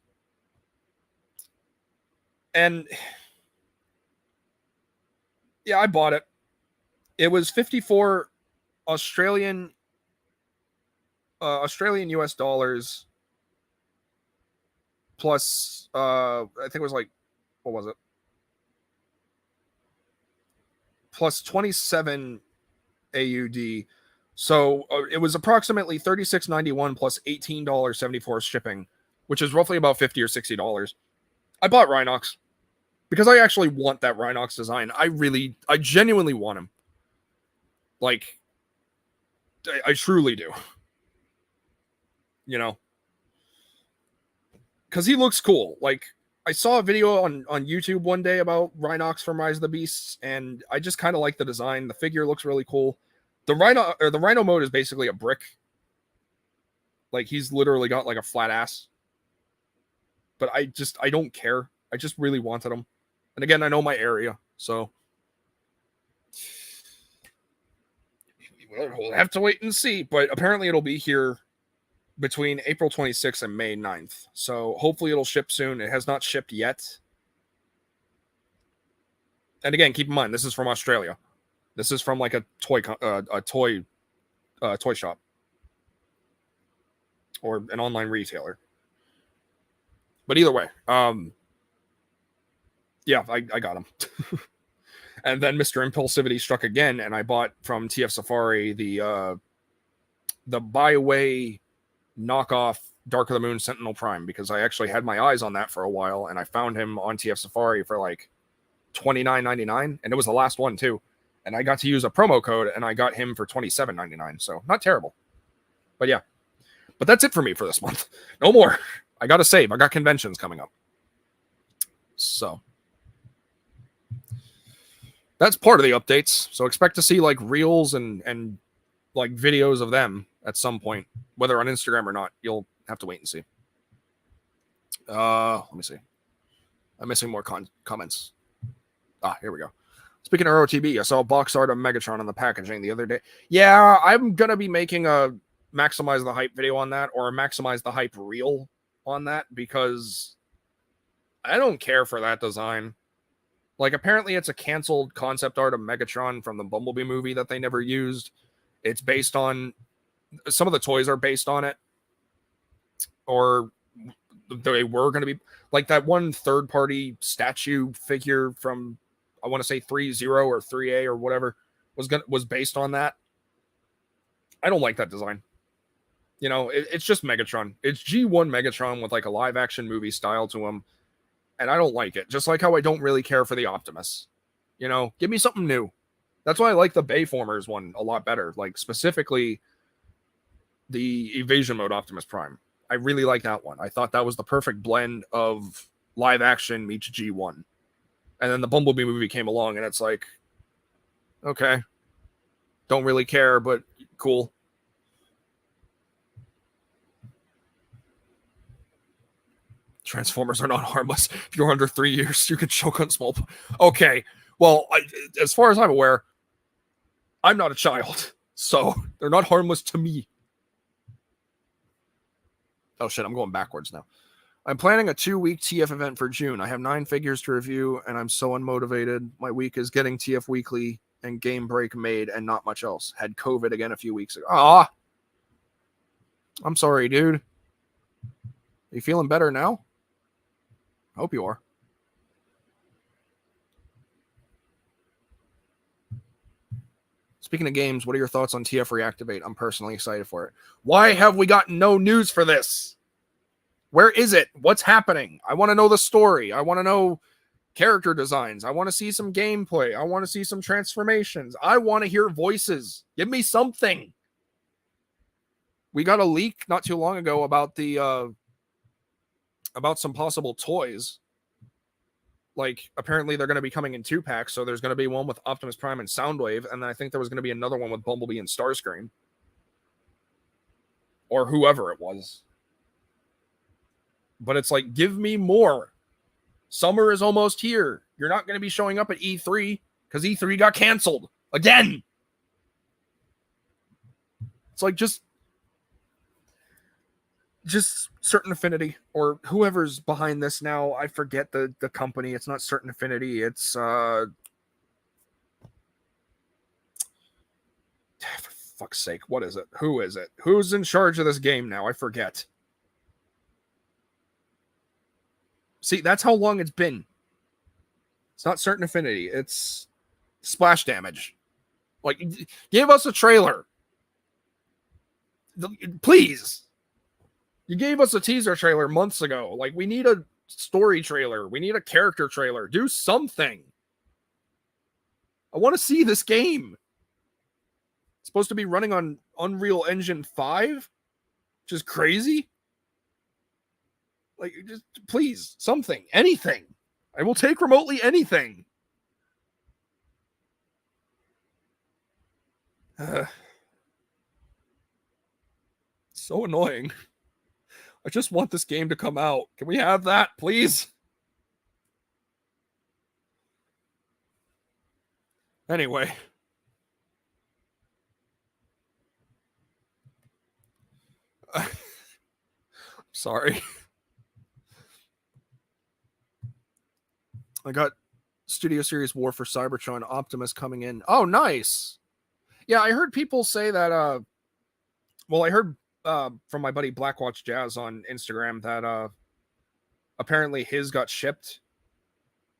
And yeah, I bought it. It was 54 Australian US dollars plus I think it was like, what was it? Plus 27 AUD. So it was approximately $36.91 plus $18.74 shipping, which is roughly about $50 or $60. I bought Rhinox because I actually want that Rhinox design. I genuinely want him. Like, I truly do. You know, because he looks cool. Like, I saw a video on YouTube one day about Rhinox from Rise of the Beasts, and I just kind of like the design. The figure looks really cool. The Rhino mode is basically a brick. Like, he's literally got like a flat ass. But I don't care. I just really wanted him. And again, I know my area, so we'll have to wait and see. But apparently it'll be here between April 26th and May 9th. So hopefully it'll ship soon. It has not shipped yet. And again, keep in mind, this is from Australia. This is from like a toy shop or an online retailer. But either way, yeah, I got him. And then Mr. Impulsivity struck again, and I bought from TF Safari the Byway knockoff Dark of the Moon Sentinel Prime, because I actually had my eyes on that for a while, and I found him on TF Safari for like $29.99, and it was the last one too. And I got to use a promo code, and I got him for $27.99, so not terrible. But yeah, but that's it for me for this month. No more. I got to save. I got conventions coming up. So that's part of the updates. So expect to see like reels and like videos of them at some point, whether on Instagram or not. You'll have to wait and see. Let me see. I'm missing more comments. Here we go. Speaking of ROTB, I saw a box art of Megatron on the packaging the other day. Yeah, I'm going to be making a Maximize the Hype video on that, or a Maximize the Hype reel on that, because I don't care for that design. Like, apparently it's a canceled concept art of Megatron from the Bumblebee movie that they never used. It's based on... Some of the toys are based on it. Or they were going to be... Like, that one third-party statue figure from, I want to say 3-0 or 3A or whatever, was based on that. I don't like that design. You know, it's just Megatron. It's G1 Megatron with, like, a live-action movie style to him. And I don't like it. Just like how I don't really care for the Optimus. You know, give me something new. That's why I like the Bayformers one a lot better. Like, specifically, the Evasion Mode Optimus Prime. I really like that one. I thought that was the perfect blend of live action meets G1. And then the Bumblebee movie came along, and it's like, okay. Don't really care, but cool. Transformers are not harmless. If you're under 3 years, you can choke on small... Okay, well, as far as I'm aware, I'm not a child, so they're not harmless to me. Oh shit, I'm going backwards now. I'm planning a 2-week TF event for June. I have 9 figures to review, and I'm so unmotivated. My week is getting TF Weekly and Game Break made, and not much else. Had COVID again a few weeks ago. I'm sorry, dude. Are you feeling better now? I hope you are. Speaking of games, what are your thoughts on TF Reactivate? I'm personally excited for it. Why have we gotten no news for this? Where is it? What's happening? I want to know the story. I want to know character designs. I want to see some gameplay. I want to see some transformations. I want to hear voices. Give me something. We got a leak not too long ago about the about some possible toys. Like, apparently they're going to be coming in 2-packs, so there's going to be one with Optimus Prime and Soundwave, and then I think there was going to be another one with Bumblebee and Starscream. Or whoever it was. But it's like, give me more. Summer is almost here. You're not going to be showing up at E3, because E3 got canceled. Again! It's like, just Certain Affinity, or whoever's behind this now. I forget the company. It's not Certain Affinity. It's for fuck's sake, what is it? Who is it? Who's in charge of this game now? I forget. See, that's how long it's been. It's not Certain Affinity. It's Splash Damage. Like, give us a trailer. Please. You gave us a teaser trailer months ago. Like, we need a story trailer. We need a character trailer. Do something. I want to see this game. It's supposed to be running on Unreal Engine 5, which is crazy. Like, just please, something, anything. I will take remotely anything. So annoying. I just want this game to come out. Can we have that, please? Anyway. Sorry. I got Studio Series War for Cybertron Optimus coming in. Oh, nice. Yeah, I heard people say that I heard from my buddy Blackwatch Jazz on Instagram that apparently his got shipped.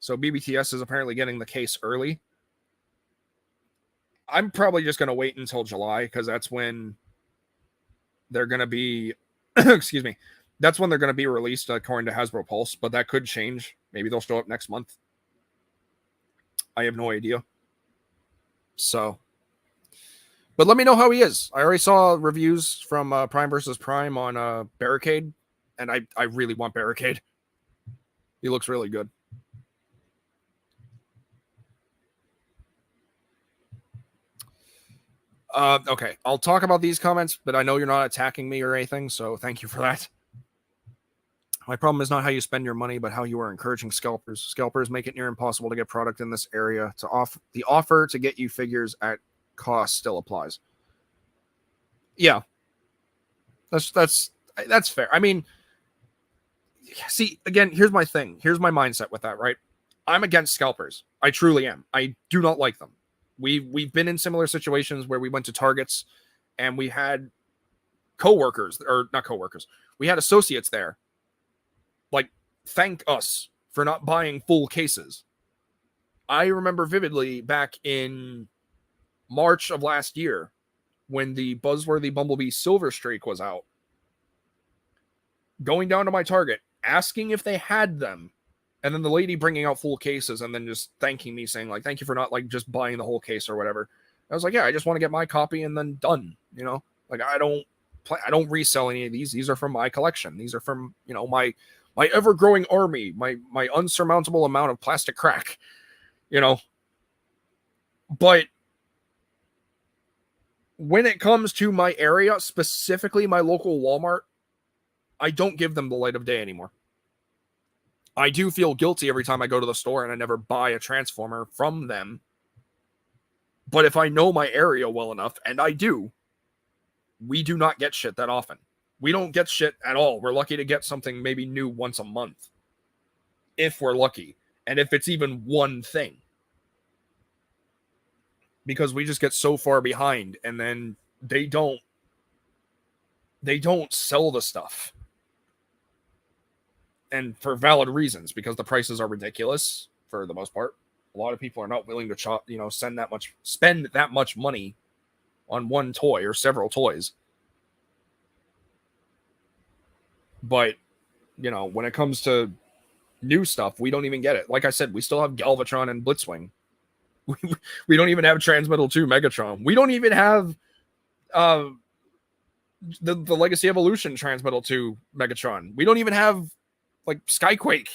So BBTS is apparently getting the case early. I'm probably just going to wait until July because that's when they're going to be excuse me. That's when they're going to be released according to Hasbro Pulse, but that could change. Maybe they'll show up next month. I have no idea. So, but let me know how he is. I already saw reviews from Prime versus Prime on Barricade, and I really want Barricade. He looks really good. Okay, I'll talk about these comments, but I know you're not attacking me or anything, so thank you for that. My problem is not how you spend your money, but how you are encouraging scalpers. Scalpers make it near impossible to get product in this area. The offer to get you figures at cost still applies. Yeah, that's fair. I mean, see, again, here's my thing. Here's my mindset with that, right? I'm against scalpers. I truly am. I do not like them. We've been in similar situations where we went to Targets and we had coworkers, or not coworkers. We had associates there. Like, thank us for not buying full cases. I remember vividly back in March of last year when the Buzzworthy Bumblebee Silver Streak was out, going down to my Target, asking if they had them, and then the lady bringing out full cases and then just thanking me, saying, like, thank you for not, like, just buying the whole case or whatever. I was like, yeah, I just want to get my copy and then done, you know? Like, I don't resell any of these. These are from my collection. These are from, you know, my ever-growing army, my unsurmountable amount of plastic crack, you know? But when it comes to my area, specifically my local Walmart, I don't give them the light of day anymore. I do feel guilty every time I go to the store and I never buy a Transformer from them. But if I know my area well enough, and I do, we do not get shit that often. We don't get shit at all. We're lucky to get something maybe new once a month. If we're lucky. And if it's even one thing. Because we just get so far behind, and then they don't sell the stuff. And for valid reasons, because the prices are ridiculous for the most part. A lot of people are not willing to spend that much money on one toy or several toys. But, you know, when it comes to new stuff, we don't even get it. Like I said, we still have Galvatron and Blitzwing. We don't even have Transmetal 2 Megatron. We don't even have the Legacy Evolution Transmetal 2 Megatron. We don't even have, like, Skyquake.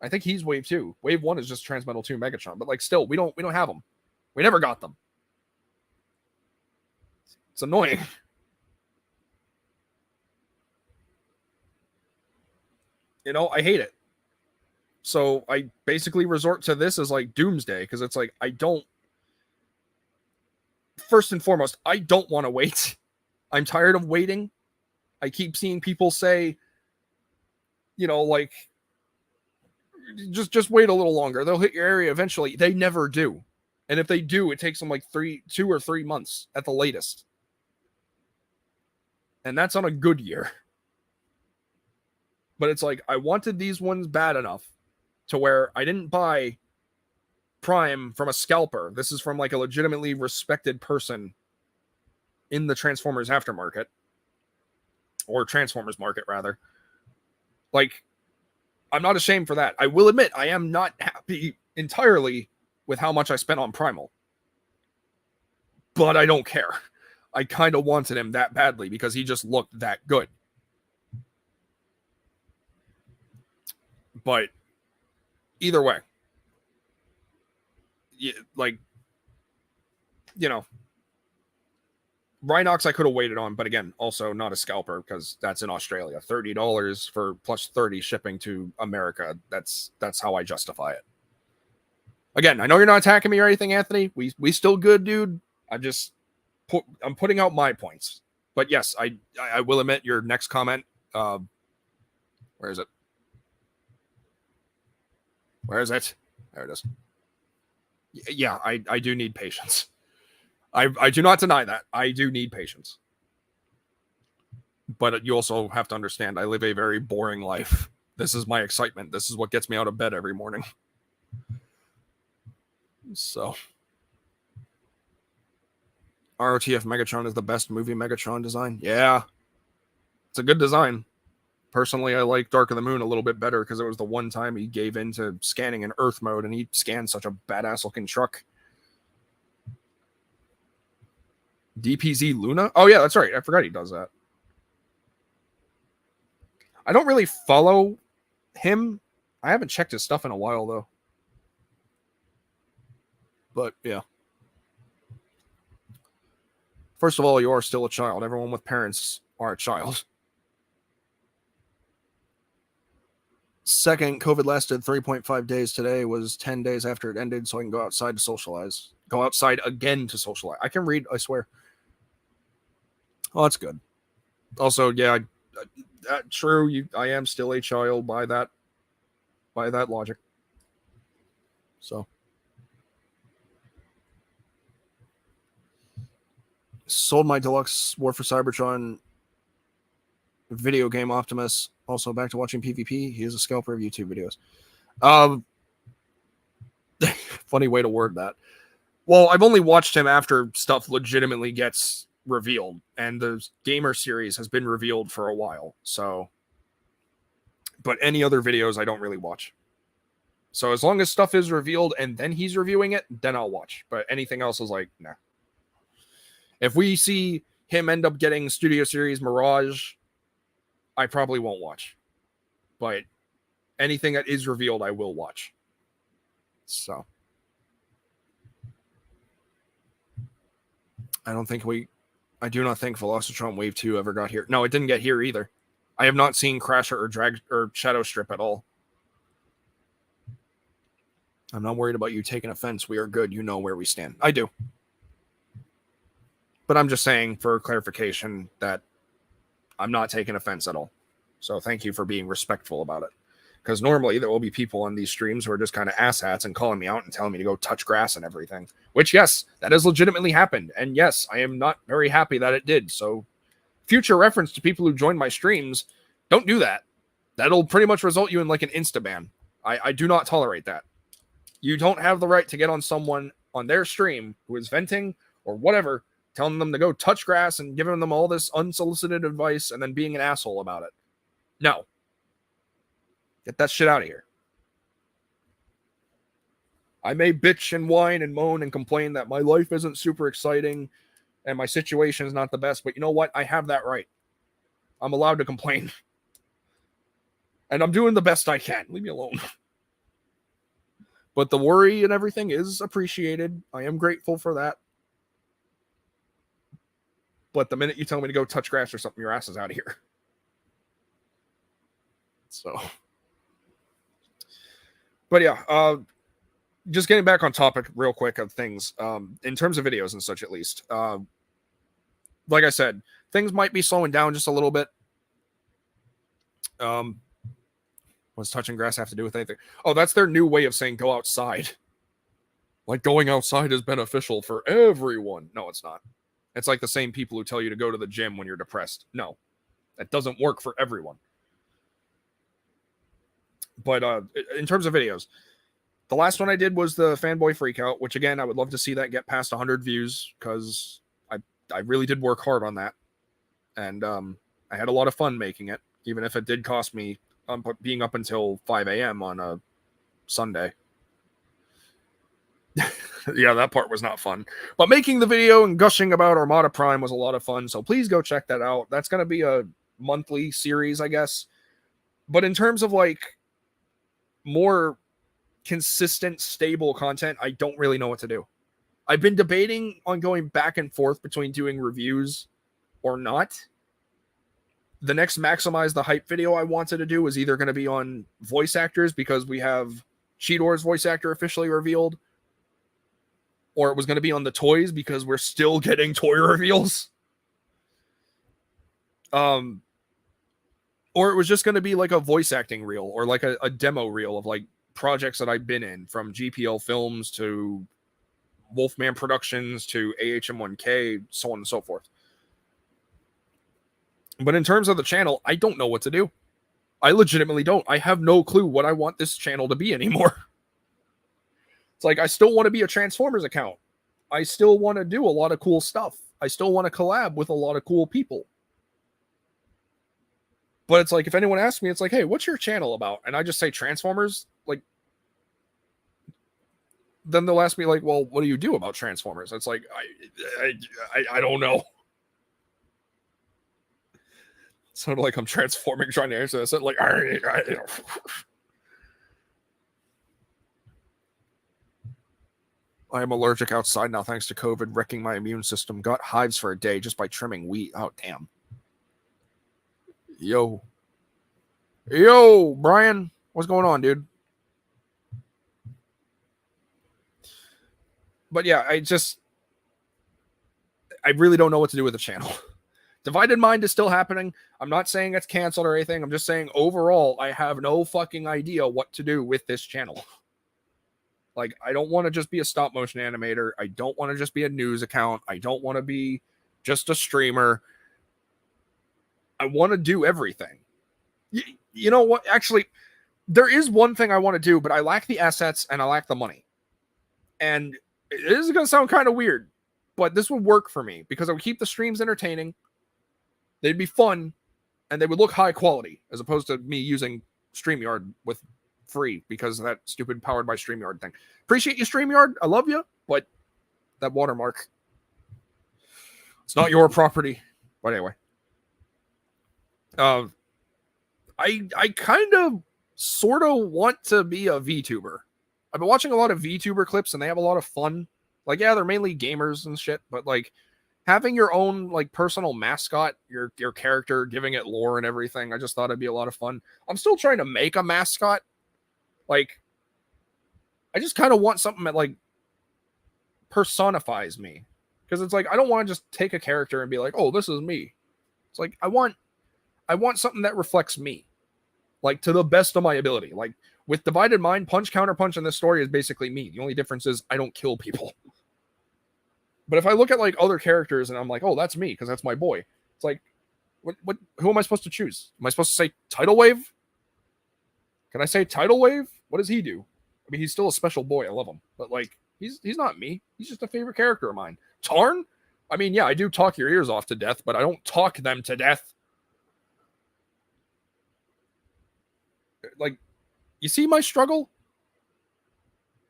I think he's Wave 2. Wave 1 is just Transmetal 2 Megatron. But, like, still, we don't have them. We never got them. It's annoying. You know, I hate it. So I basically resort to this as, like, doomsday, because it's like, first and foremost, I don't want to wait. I'm tired of waiting. I keep seeing people say, you know, like, just wait a little longer. They'll hit your area eventually. They never do. And if they do, it takes them like 2 or 3 months at the latest. And that's on a good year. But it's like, I wanted these ones bad enough to where I didn't buy Prime from a scalper. This is from, like, a legitimately respected person in the Transformers aftermarket, or Transformers market rather. Like, I'm not ashamed for that. I will admit I am not happy entirely with how much I spent on Primal, but I don't care. I kind of wanted him that badly because he just looked that good. But either way, like, you know, Rhinox I could have waited on, but again, also not a scalper because that's in Australia. $30 for plus 30 shipping to America. That's how I justify it. Again, I know you're not attacking me or anything, Anthony. We still good, dude. I'm putting out my points. But yes, I will admit your next comment. Where is it? Where is it? There it is. Yeah, I do need patience. I do not deny that. I do need patience. But you also have to understand I live a very boring life. This is my excitement. This is what gets me out of bed every morning. So, ROTF Megatron is the best movie Megatron design. Yeah, it's a good design. Personally, I like Dark of the Moon a little bit better because it was the one time he gave in to scanning in Earth mode, and he scanned such a badass looking truck. DPZ Luna? Oh yeah, that's right. I forgot he does that. I don't really follow him. I haven't checked his stuff in a while though. But yeah. First of all, you are still a child. Everyone with parents are a child. Second, COVID lasted 3.5 days. Today was 10 days after it ended, so I can go outside to socialize. Go outside again to socialize. I can read, I swear. Oh, that's good. Also, yeah, true. I am still a child by that logic. So, sold my deluxe War for Cybertron video game Optimus. Also, back to watching PvP. He is a scalper of YouTube videos. Funny way to word that. Well, I've only watched him after stuff legitimately gets revealed, and the gamer series has been revealed for a while. So, but any other videos I don't really watch. So as long as stuff is revealed and then he's reviewing it, then I'll watch. But anything else is like, nah. If we see him end up getting Studio Series Mirage, I probably won't watch. But anything that is revealed, I will watch. So I do not think Velocitron Wave 2 ever got here. No, it didn't get here either. I have not seen Crasher or Drag or Shadow Strip at all. I'm not worried about you taking offense. We are good. You know where we stand. I do. But I'm just saying for clarification that I'm not taking offense at all. So thank you for being respectful about it. Because normally there will be people on these streams who are just kind of asshats and calling me out and telling me to go touch grass and everything. Which, yes, that has legitimately happened. And yes, I am not very happy that it did. So future reference to people who join my streams, don't do that. That'll pretty much result you in like an insta-ban. I do not tolerate that. You don't have the right to get on someone on their stream who is venting or whatever, telling them to go touch grass and giving them all this unsolicited advice and then being an asshole about it. No. Get that shit out of here. I may bitch and whine and moan and complain that my life isn't super exciting and my situation is not the best, but you know what? I have that right. I'm allowed to complain. And I'm doing the best I can. Leave me alone. But the worry and everything is appreciated. I am grateful for that. But the minute you tell me to go touch grass or something, your ass is out of here. So... But yeah, just getting back on topic real quick of things, in terms of videos and such at least. Like I said, things might be slowing down just a little bit. What's touching grass have to do with anything? Oh, that's their new way of saying go outside. Like going outside is beneficial for everyone. No, it's not. It's like the same people who tell you to go to the gym when you're depressed. No, that doesn't work for everyone. But in terms of videos, the last one I did was the Fanboy Freakout, which again, I would love to see that get past 100 views because I I really did work hard on that, and I had a lot of fun making it, even if it did cost me being up until 5 a.m. on a Sunday. Yeah, that part was not fun. But making the video and gushing about Armada Prime was a lot of fun, so please go check that out. That's going to be a monthly series, I guess. But in terms of like more consistent, stable content, I don't really know what to do. I've been debating on going back and forth between doing reviews or not. The next Maximize the Hype video I wanted to do was either going to be on voice actors because we have Cheetor's voice actor officially revealed, or it was going to be on the toys because we're still getting toy reveals. Or it was just going to be like a voice acting reel or like a demo reel of like projects that I've been in, from GPL Films to Wolfman Productions to AHM1K, so on and so forth. But in terms of the channel, I don't know what to do. I legitimately don't. I have no clue what I want this channel to be anymore. It's like, I still want to be a Transformers account. I still want to do a lot of cool stuff. I still want to collab with a lot of cool people. But it's like, if anyone asks me, it's like, hey, what's your channel about? And I just say Transformers, like, then they'll ask me, like, well, what do you do about Transformers? It's like, I don't know. It sounded like I'm transforming trying to answer this. Like, I am allergic outside now thanks to COVID wrecking my immune system. Got hives for a day just by trimming wheat. Oh, damn. Yo, Brian. What's going on, dude? But yeah, I really don't know what to do with the channel. Divided Mind is still happening. I'm not saying it's canceled or anything. I'm just saying overall, I have no fucking idea what to do with this channel. Like, I don't want to just be a stop motion animator. I don't want to just be a news account. I don't want to be just a streamer. I want to do everything. You know what? Actually, there is one thing I want to do, but I lack the assets and I lack the money. And it is going to sound kind of weird, but this would work for me because I would keep the streams entertaining. They'd be fun and they would look high quality as opposed to me using StreamYard with free because of that stupid powered by StreamYard thing. Appreciate you, StreamYard. I love you, but that watermark, it's not your property. But anyway, I kind of sort of want to be a VTuber. I've been watching a lot of VTuber clips and they have a lot of fun. Like, yeah, they're mainly gamers and shit, but like having your own like personal mascot, your character, giving it lore and everything, I just thought it'd be a lot of fun. I'm still trying to make a mascot. Like, I just kind of want something that like personifies me. Because it's like, I don't want to just take a character and be like, oh, this is me. It's like, I want something that reflects me. Like, to the best of my ability. Like, with Divided Mind, Punch Counter Punch in this story is basically me. The only difference is I don't kill people. But if I look at like other characters and I'm like, oh, that's me because that's my boy. It's like, who am I supposed to choose? Am I supposed to say Tidal Wave? Can I say Tidal Wave? What does he do? I mean, he's still a special boy. I love him, but like, he's not me. He's just a favorite character of mine. Tarn? I mean, yeah, I do talk your ears off to death, but I don't talk them to death. Like, you see my struggle?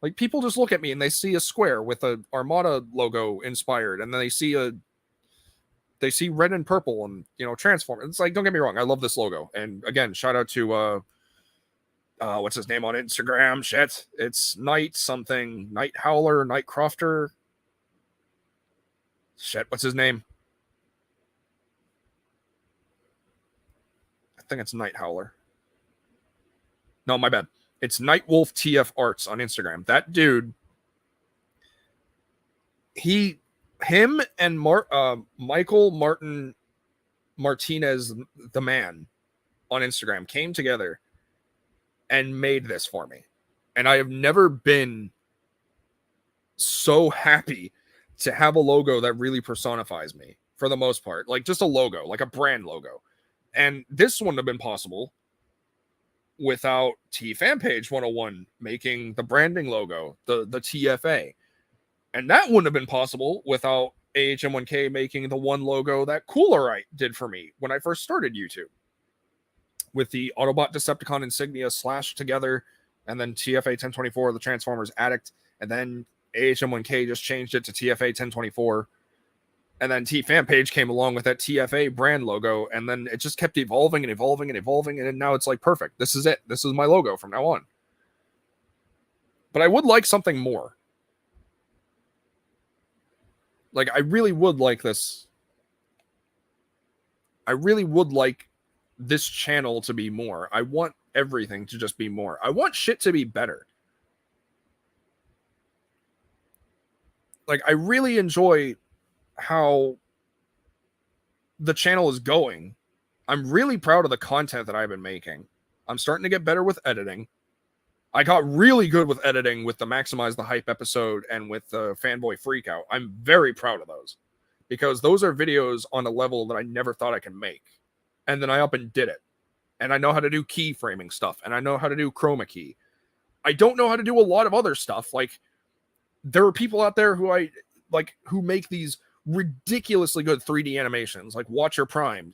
Like, people just look at me and they see a square with a Armada logo inspired, and then they see red and purple and, you know, transform. It's like, don't get me wrong, I love this logo. And again, shout out to what's his name on Instagram? Shit. It's Night something, Night Howler, Night Crofter. Shit, what's his name? I think it's Night Howler. No, my bad. It's Nightwolf TF Arts on Instagram. That dude, him and Michael Martin Martinez, the man, on Instagram came together and made this for me. And I have never been so happy to have a logo that really personifies me for the most part. Like, just a logo, like a brand logo. And this wouldn't have been possible without T Fanpage 101 making the branding logo, the TFA. And that wouldn't have been possible without AHM1K making the one logo that Coolerite did for me when I first started YouTube, with the Autobot Decepticon insignia slashed together, and then TFA 1024, the Transformers Addict, and then AHM1K just changed it to TFA 1024. And then T-Fanpage came along with that TFA brand logo, and then it just kept evolving and evolving and evolving, and now it's like, perfect. This is it. This is my logo from now on. But I would like something more. Like, I really would like this. I really would like this channel to be more. I want everything to just be more. I want shit to be better. Like, I really enjoy how the channel is going. I'm really proud of the content that I've been making. I'm starting to get better with editing. I got really good with editing with the Maximize the Hype episode and with the Fanboy Freakout. I'm very proud of those, because those are videos on a level that I never thought I could make. And then I up and did it. And I know how to do keyframing stuff, and I know how to do chroma key. I don't know how to do a lot of other stuff. Like, there are people out there who make these ridiculously good 3D animations, like Watcher Prime.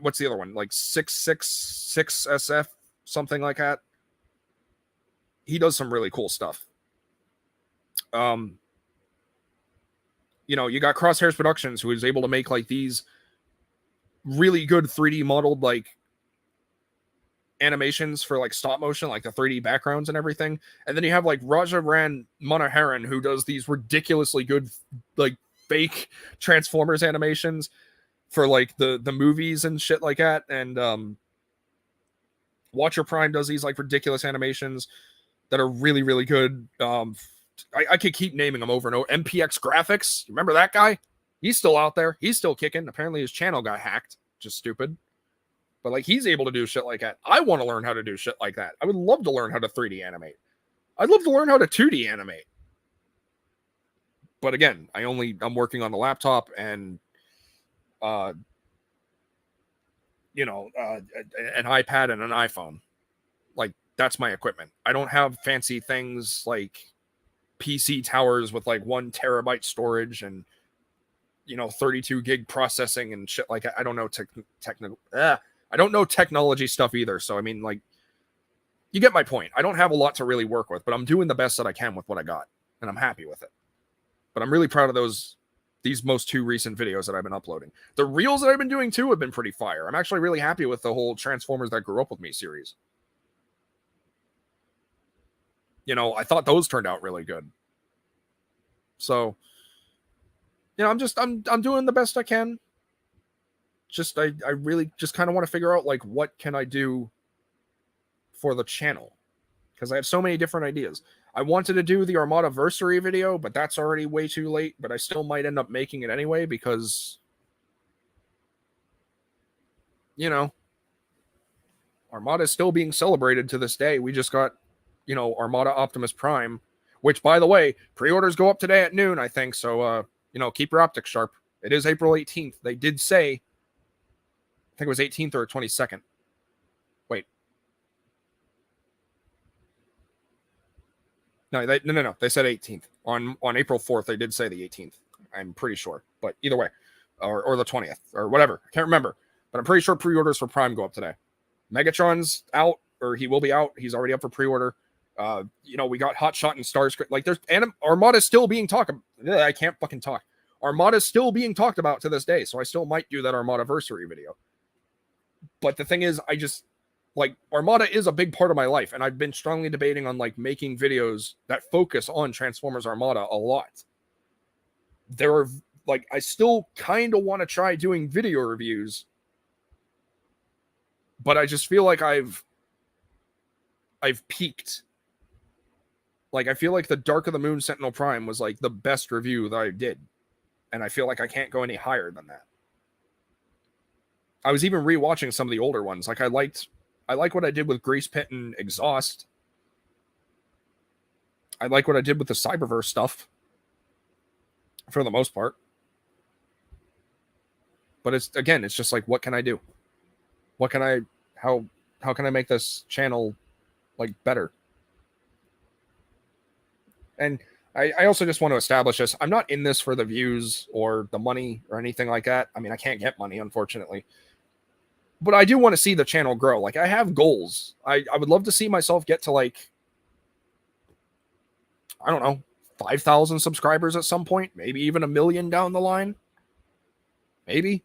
What's the other one? Like 666SF, something like that. He does some really cool stuff. You know, you got Crosshairs Productions, who is able to make like these really good 3D modeled like animations for like stop motion, like the 3D backgrounds and everything. And then you have like Raja Ran Manoharan, who does these ridiculously good like fake Transformers animations for like the movies and shit like that. And Watcher Prime does these like ridiculous animations that are really, really good. I could keep naming them over and over. MPX Graphics, remember that guy? He's still out there. He's still kicking. Apparently his channel got hacked. Just stupid. But like, he's able to do shit like that. I want to learn how to do shit like that. I would love to learn how to 3D animate. I'd love to learn how to 2D animate. But again, I'm working on the laptop and an iPad and an iPhone. Like, that's my equipment. I don't have fancy things like PC towers with like 1 terabyte storage and 32 gig processing and shit like that. I don't know I don't know technology stuff either. So I mean, like, you get my point. I don't have a lot to really work with, but I'm doing the best that I can with what I got, and I'm happy with it. But I'm really proud of these most 2 recent videos that I've been uploading. The reels that I've been doing too have been pretty fire. I'm actually really happy with the whole Transformers That Grew Up With Me series. I thought those turned out really good. So, I'm doing the best I can. I really just kind of want to figure out like, what can I do for the channel? Because I have so many different ideas. I wanted to do the Armada-versary video, but that's already way too late. But I still might end up making it anyway, because Armada is still being celebrated to this day. We just got Armada Optimus Prime, which, by the way, pre-orders go up today at noon, I think. So keep your optics sharp. It is April 18th. They did say, I think it was 18th or 22nd. Wait. No. They said 18th. On April 4th, they did say the 18th. I'm pretty sure. But either way, or the 20th, or whatever. I can't remember. But I'm pretty sure pre-orders for Prime go up today. Megatron's out, or he will be out. He's already up for pre-order. We got Hotshot and Starscream. Like, there's Armada's still being talked about. I can't fucking talk. Armada's still being talked about to this day. So I still might do that Armada-versary video. But the thing is, I just, like, Armada is a big part of my life, and I've been strongly debating on like making videos that focus on Transformers Armada a lot. There are like, I still kind of want to try doing video reviews, but I just feel like I've peaked. Like, I feel like the Dark of the Moon Sentinel Prime was like the best review that I did, and I feel like I can't go any higher than that. I was even rewatching some of the older ones. Like, I like what I did with Grease Pit and Exhaust. I like what I did with the Cyberverse stuff, for the most part. But it's just like, what can I do? How can I make this channel like better? And I also just want to establish this. I'm not in this for the views or the money or anything like that. I mean, I can't get money, unfortunately. But I do want to see the channel grow. Like, I have goals. I would love to see myself get to, like, I don't know, 5,000 subscribers at some point. Maybe even 1,000,000 down the line. Maybe.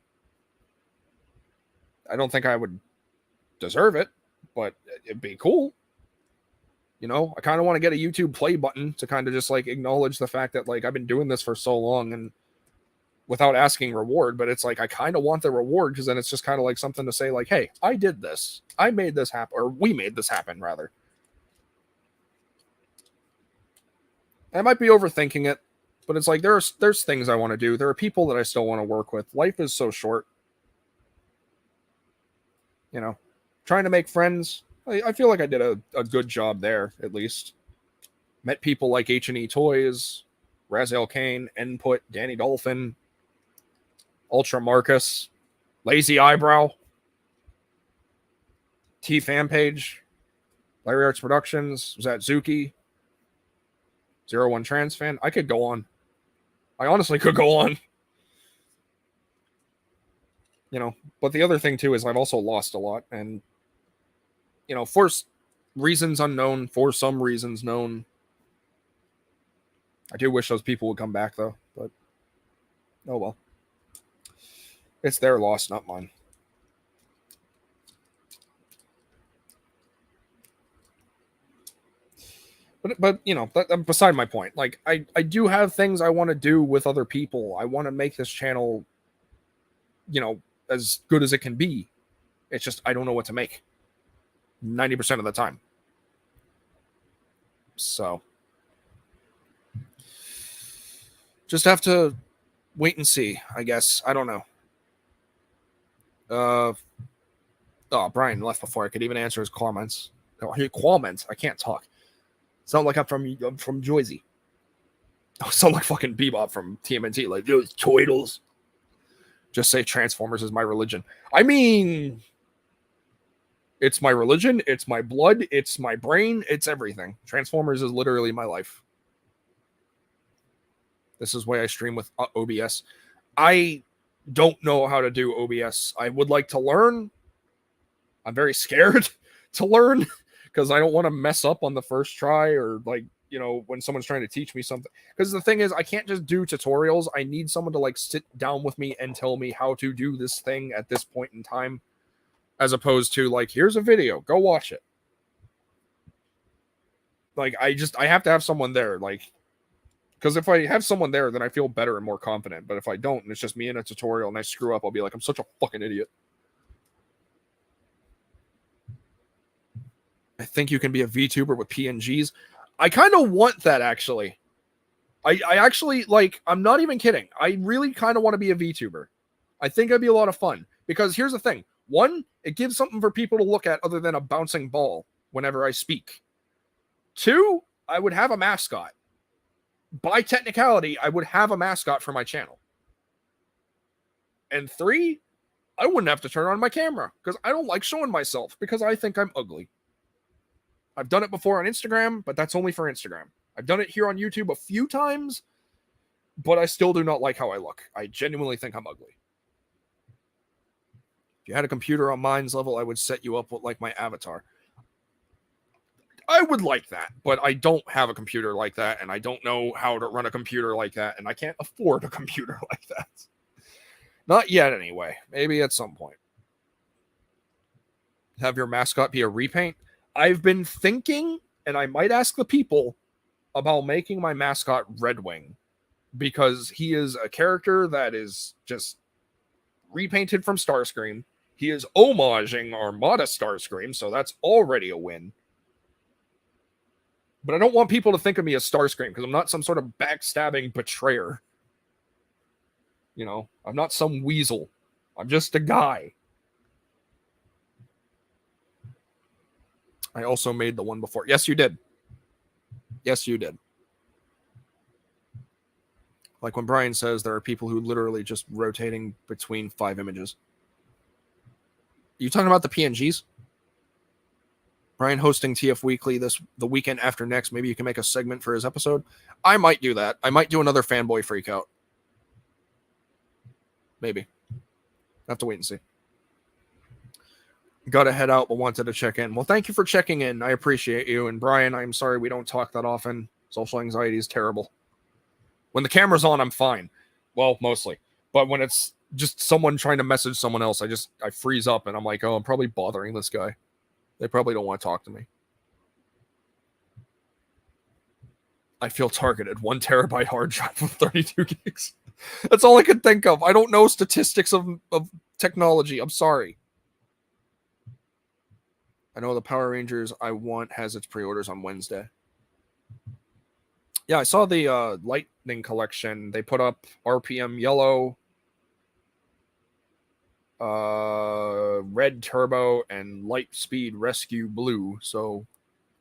I don't think I would deserve it, but it'd be cool. You know, I kind of want to get a YouTube play button to kind of just like acknowledge the fact that like I've been doing this for so long and without asking reward, but it's like I kind of want the reward because then it's just kind of like something to say like, hey, I did this. I made this happen, or we made this happen rather. I might be overthinking it, but it's like there's things I want to do. There are people that I still want to work with. Life is so short. You know, trying to make friends. I feel like I did a good job there, at least. Met people like H&E Toys, Raziel Kane, Input, Danny Dolphin, Ultra Marcus, Lazy Eyebrow, T Fan Page, Larry Arts Productions, Zatsuki, 01 Trans Fan. I could go on. I honestly could go on. You know, but the other thing too is I've also lost a lot, and you know, for reasons unknown, for some reasons known. I do wish those people would come back though, but oh well. It's their loss, not mine. But you know, beside my point. Like I do have things I want to do with other people. I want to make this channel, you know, as good as it can be. It's just I don't know what to make 90% of the time. So just have to wait and see, I guess. I don't know. Oh, Brian left before I could even answer his comments. Oh, comments. I can't talk. Sound like I'm from Jersey. I sound like fucking Bebop from TMNT. Like those toidles. Just say Transformers is my religion. I mean, it's my religion. It's my blood. It's my brain. It's everything. Transformers is literally my life. This is why I stream with OBS. I don't know how to do OBS. I would like to learn. I'm very scared to learn because I don't want to mess up on the first try or like, you know, when someone's trying to teach me something. Because the thing is, I can't just do tutorials. I need someone to like sit down with me and tell me how to do this thing at this point in time, as opposed to like, here's a video, go watch it. Like, I have to have someone there. Like, because if I have someone there, then I feel better and more confident. But if I don't, and it's just me in a tutorial and I screw up, I'll be like, I'm such a fucking idiot. I think you can be a VTuber with PNGs. I kind of want that, actually. I actually, like, I'm not even kidding. I really kind of want to be a VTuber. I think it'd be a lot of fun. Because here's the thing. One, it gives something for people to look at other than a bouncing ball whenever I speak. Two, I would have a mascot. By technicality, I would have a mascot for my channel. And three, I wouldn't have to turn on my camera because I don't like showing myself because I think I'm ugly. I've done it before on Instagram, but that's only for Instagram. I've done it here on YouTube a few times, but I still do not like how I look. I genuinely think I'm ugly. If you had a computer on Mind's level, I would set you up with like my avatar. I would like that, but I don't have a computer like that, and I don't know how to run a computer like that, and I can't afford a computer like that. Not yet, anyway. Maybe at some point. Have your mascot be a repaint? I've been thinking, and I might ask the people about making my mascot Redwing, because he is a character that is just repainted from Starscream. He is homaging Armada Starscream, so that's already a win. But I don't want people to think of me as Starscream because I'm not some sort of backstabbing betrayer. You know, I'm not some weasel. I'm just a guy. I also made the one before. Yes, you did. Yes, you did. Like when Brian says there are people who literally just rotating between 5 images. Are you talking about the PNGs? Brian hosting TF Weekly the weekend after next. Maybe you can make a segment for his episode. I might do that. I might do another fanboy freak out. Maybe. Have to wait and see. Got to head out, but wanted to check in. Well, thank you for checking in. I appreciate you. And Brian, I'm sorry we don't talk that often. Social anxiety is terrible. When the camera's on, I'm fine. Well, mostly. But when it's just someone trying to message someone else, I freeze up and I'm like, oh, I'm probably bothering this guy. They probably don't want to talk to me. I feel targeted. 1 terabyte hard drive with 32 gigs. That's all I could think of. I don't know statistics of technology. I'm sorry. I know the Power Rangers I want has its pre-orders on Wednesday. Yeah, I saw the Lightning Collection. They put up RPM Yellow, Red Turbo, and Light Speed Rescue Blue. So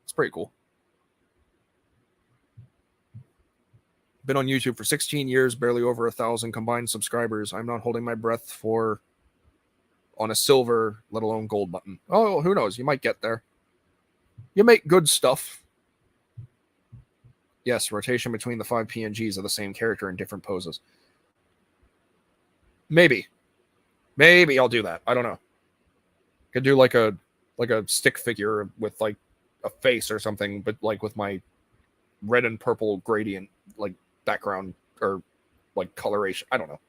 it's pretty cool. Been on YouTube for 16 years, barely over 1,000 combined subscribers. I'm not holding my breath on a silver, let alone gold button. Oh, who knows? You might get there. You make good stuff. Yes, rotation between the 5 PNGs of the same character in different poses. Maybe I'll do that. I don't know. Could do like a stick figure with like a face or something, but like with my red and purple gradient like background or like coloration. I don't know.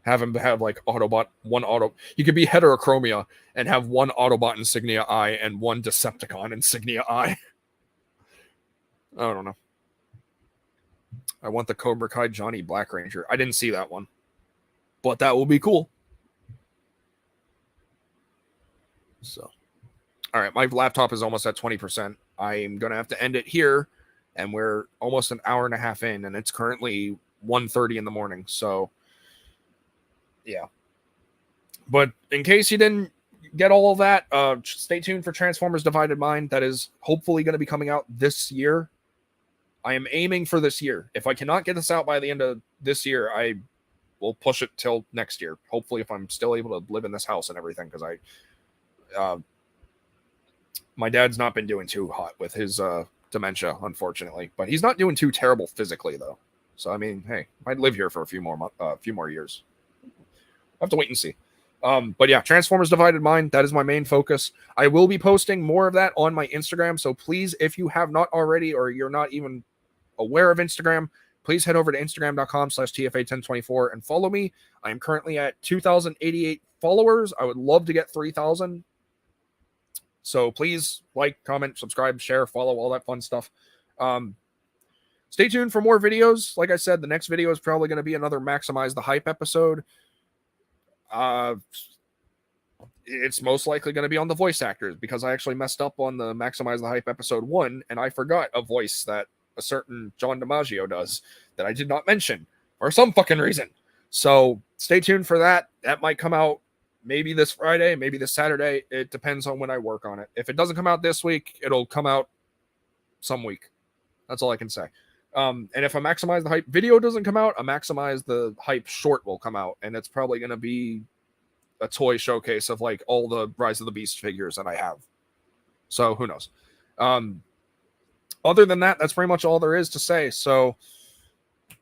Have him have like Autobot, you could be heterochromia and have one Autobot insignia eye and one Decepticon insignia eye. I don't know. I want the Cobra Kai Johnny Black Ranger. I didn't see that one, but that will be cool. So, all right, my laptop is almost at 20%. I'm going to have to end it here, and we're almost an hour and a half in, and it's currently 1:30 in the morning. So, yeah. But in case you didn't get all of that, stay tuned for Transformers Divided Mind. That is hopefully going to be coming out this year. I am aiming for this year. If I cannot get this out by the end of this year, I will push it till next year. Hopefully, if I'm still able to live in this house and everything, because my dad's not been doing too hot with his dementia, unfortunately. But he's not doing too terrible physically, though. So I mean, hey, I'd live here for a few more years. I have to wait and see. But yeah, Transformers Divided Mind, that is my main focus. I will be posting more of that on my Instagram. So please, if you have not already, or you're not even aware of Instagram, please head over to instagram.com/TFA1024 and follow me. I am currently at 2,088 followers. I would love to get 3,000. So please like, comment, subscribe, share, follow, all that fun stuff. Stay tuned for more videos. Like I said, the next video is probably going to be another Maximize the Hype episode. It's most likely going to be on the voice actors, because I actually messed up on the Maximize the Hype episode 1, and I forgot a voice that a certain John DiMaggio does that I did not mention for some fucking reason. So stay tuned for that. That might come out maybe this Friday, maybe this Saturday. It depends on when I work on it. If it doesn't come out this week, it'll come out some week. That's all I can say. And if a Maximize the Hype video doesn't come out, a Maximize the Hype short will come out, and it's probably going to be a toy showcase of like all the Rise of the Beast figures that I have. So who knows? Other than that, that's pretty much all there is to say. So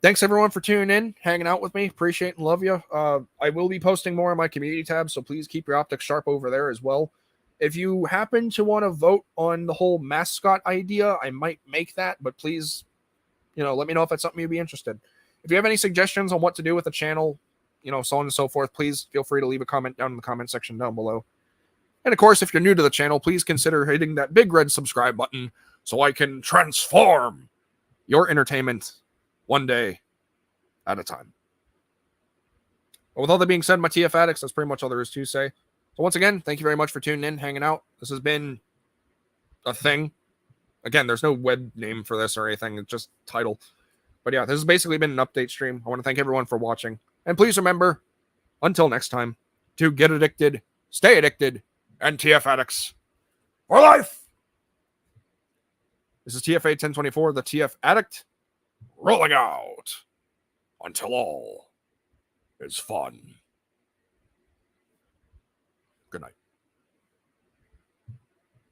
thanks everyone for tuning in, hanging out with me. Appreciate and love you. I will be posting more on my community tab, so please keep your optics sharp over there as well. If you happen to want to vote on the whole mascot idea, I might make that, but please, let me know if that's something you'd be interested. If you have any suggestions on what to do with the channel, so on and so forth, please feel free to leave a comment down in the comment section down below. And of course, if you're new to the channel, please consider hitting that big red subscribe button so I can transform your entertainment one day at a time. But with all that being said, my TF addicts, that's pretty much all there is to say. So once again, thank you very much for tuning in, hanging out. This has been a thing. Again, there's no web name for this or anything. It's just title. But yeah, this has basically been an update stream. I want to thank everyone for watching. And please remember, until next time, to get addicted, stay addicted, and TF addicts for life. This is TFA 1024, the TF addict, rolling out until all is fun. Good night.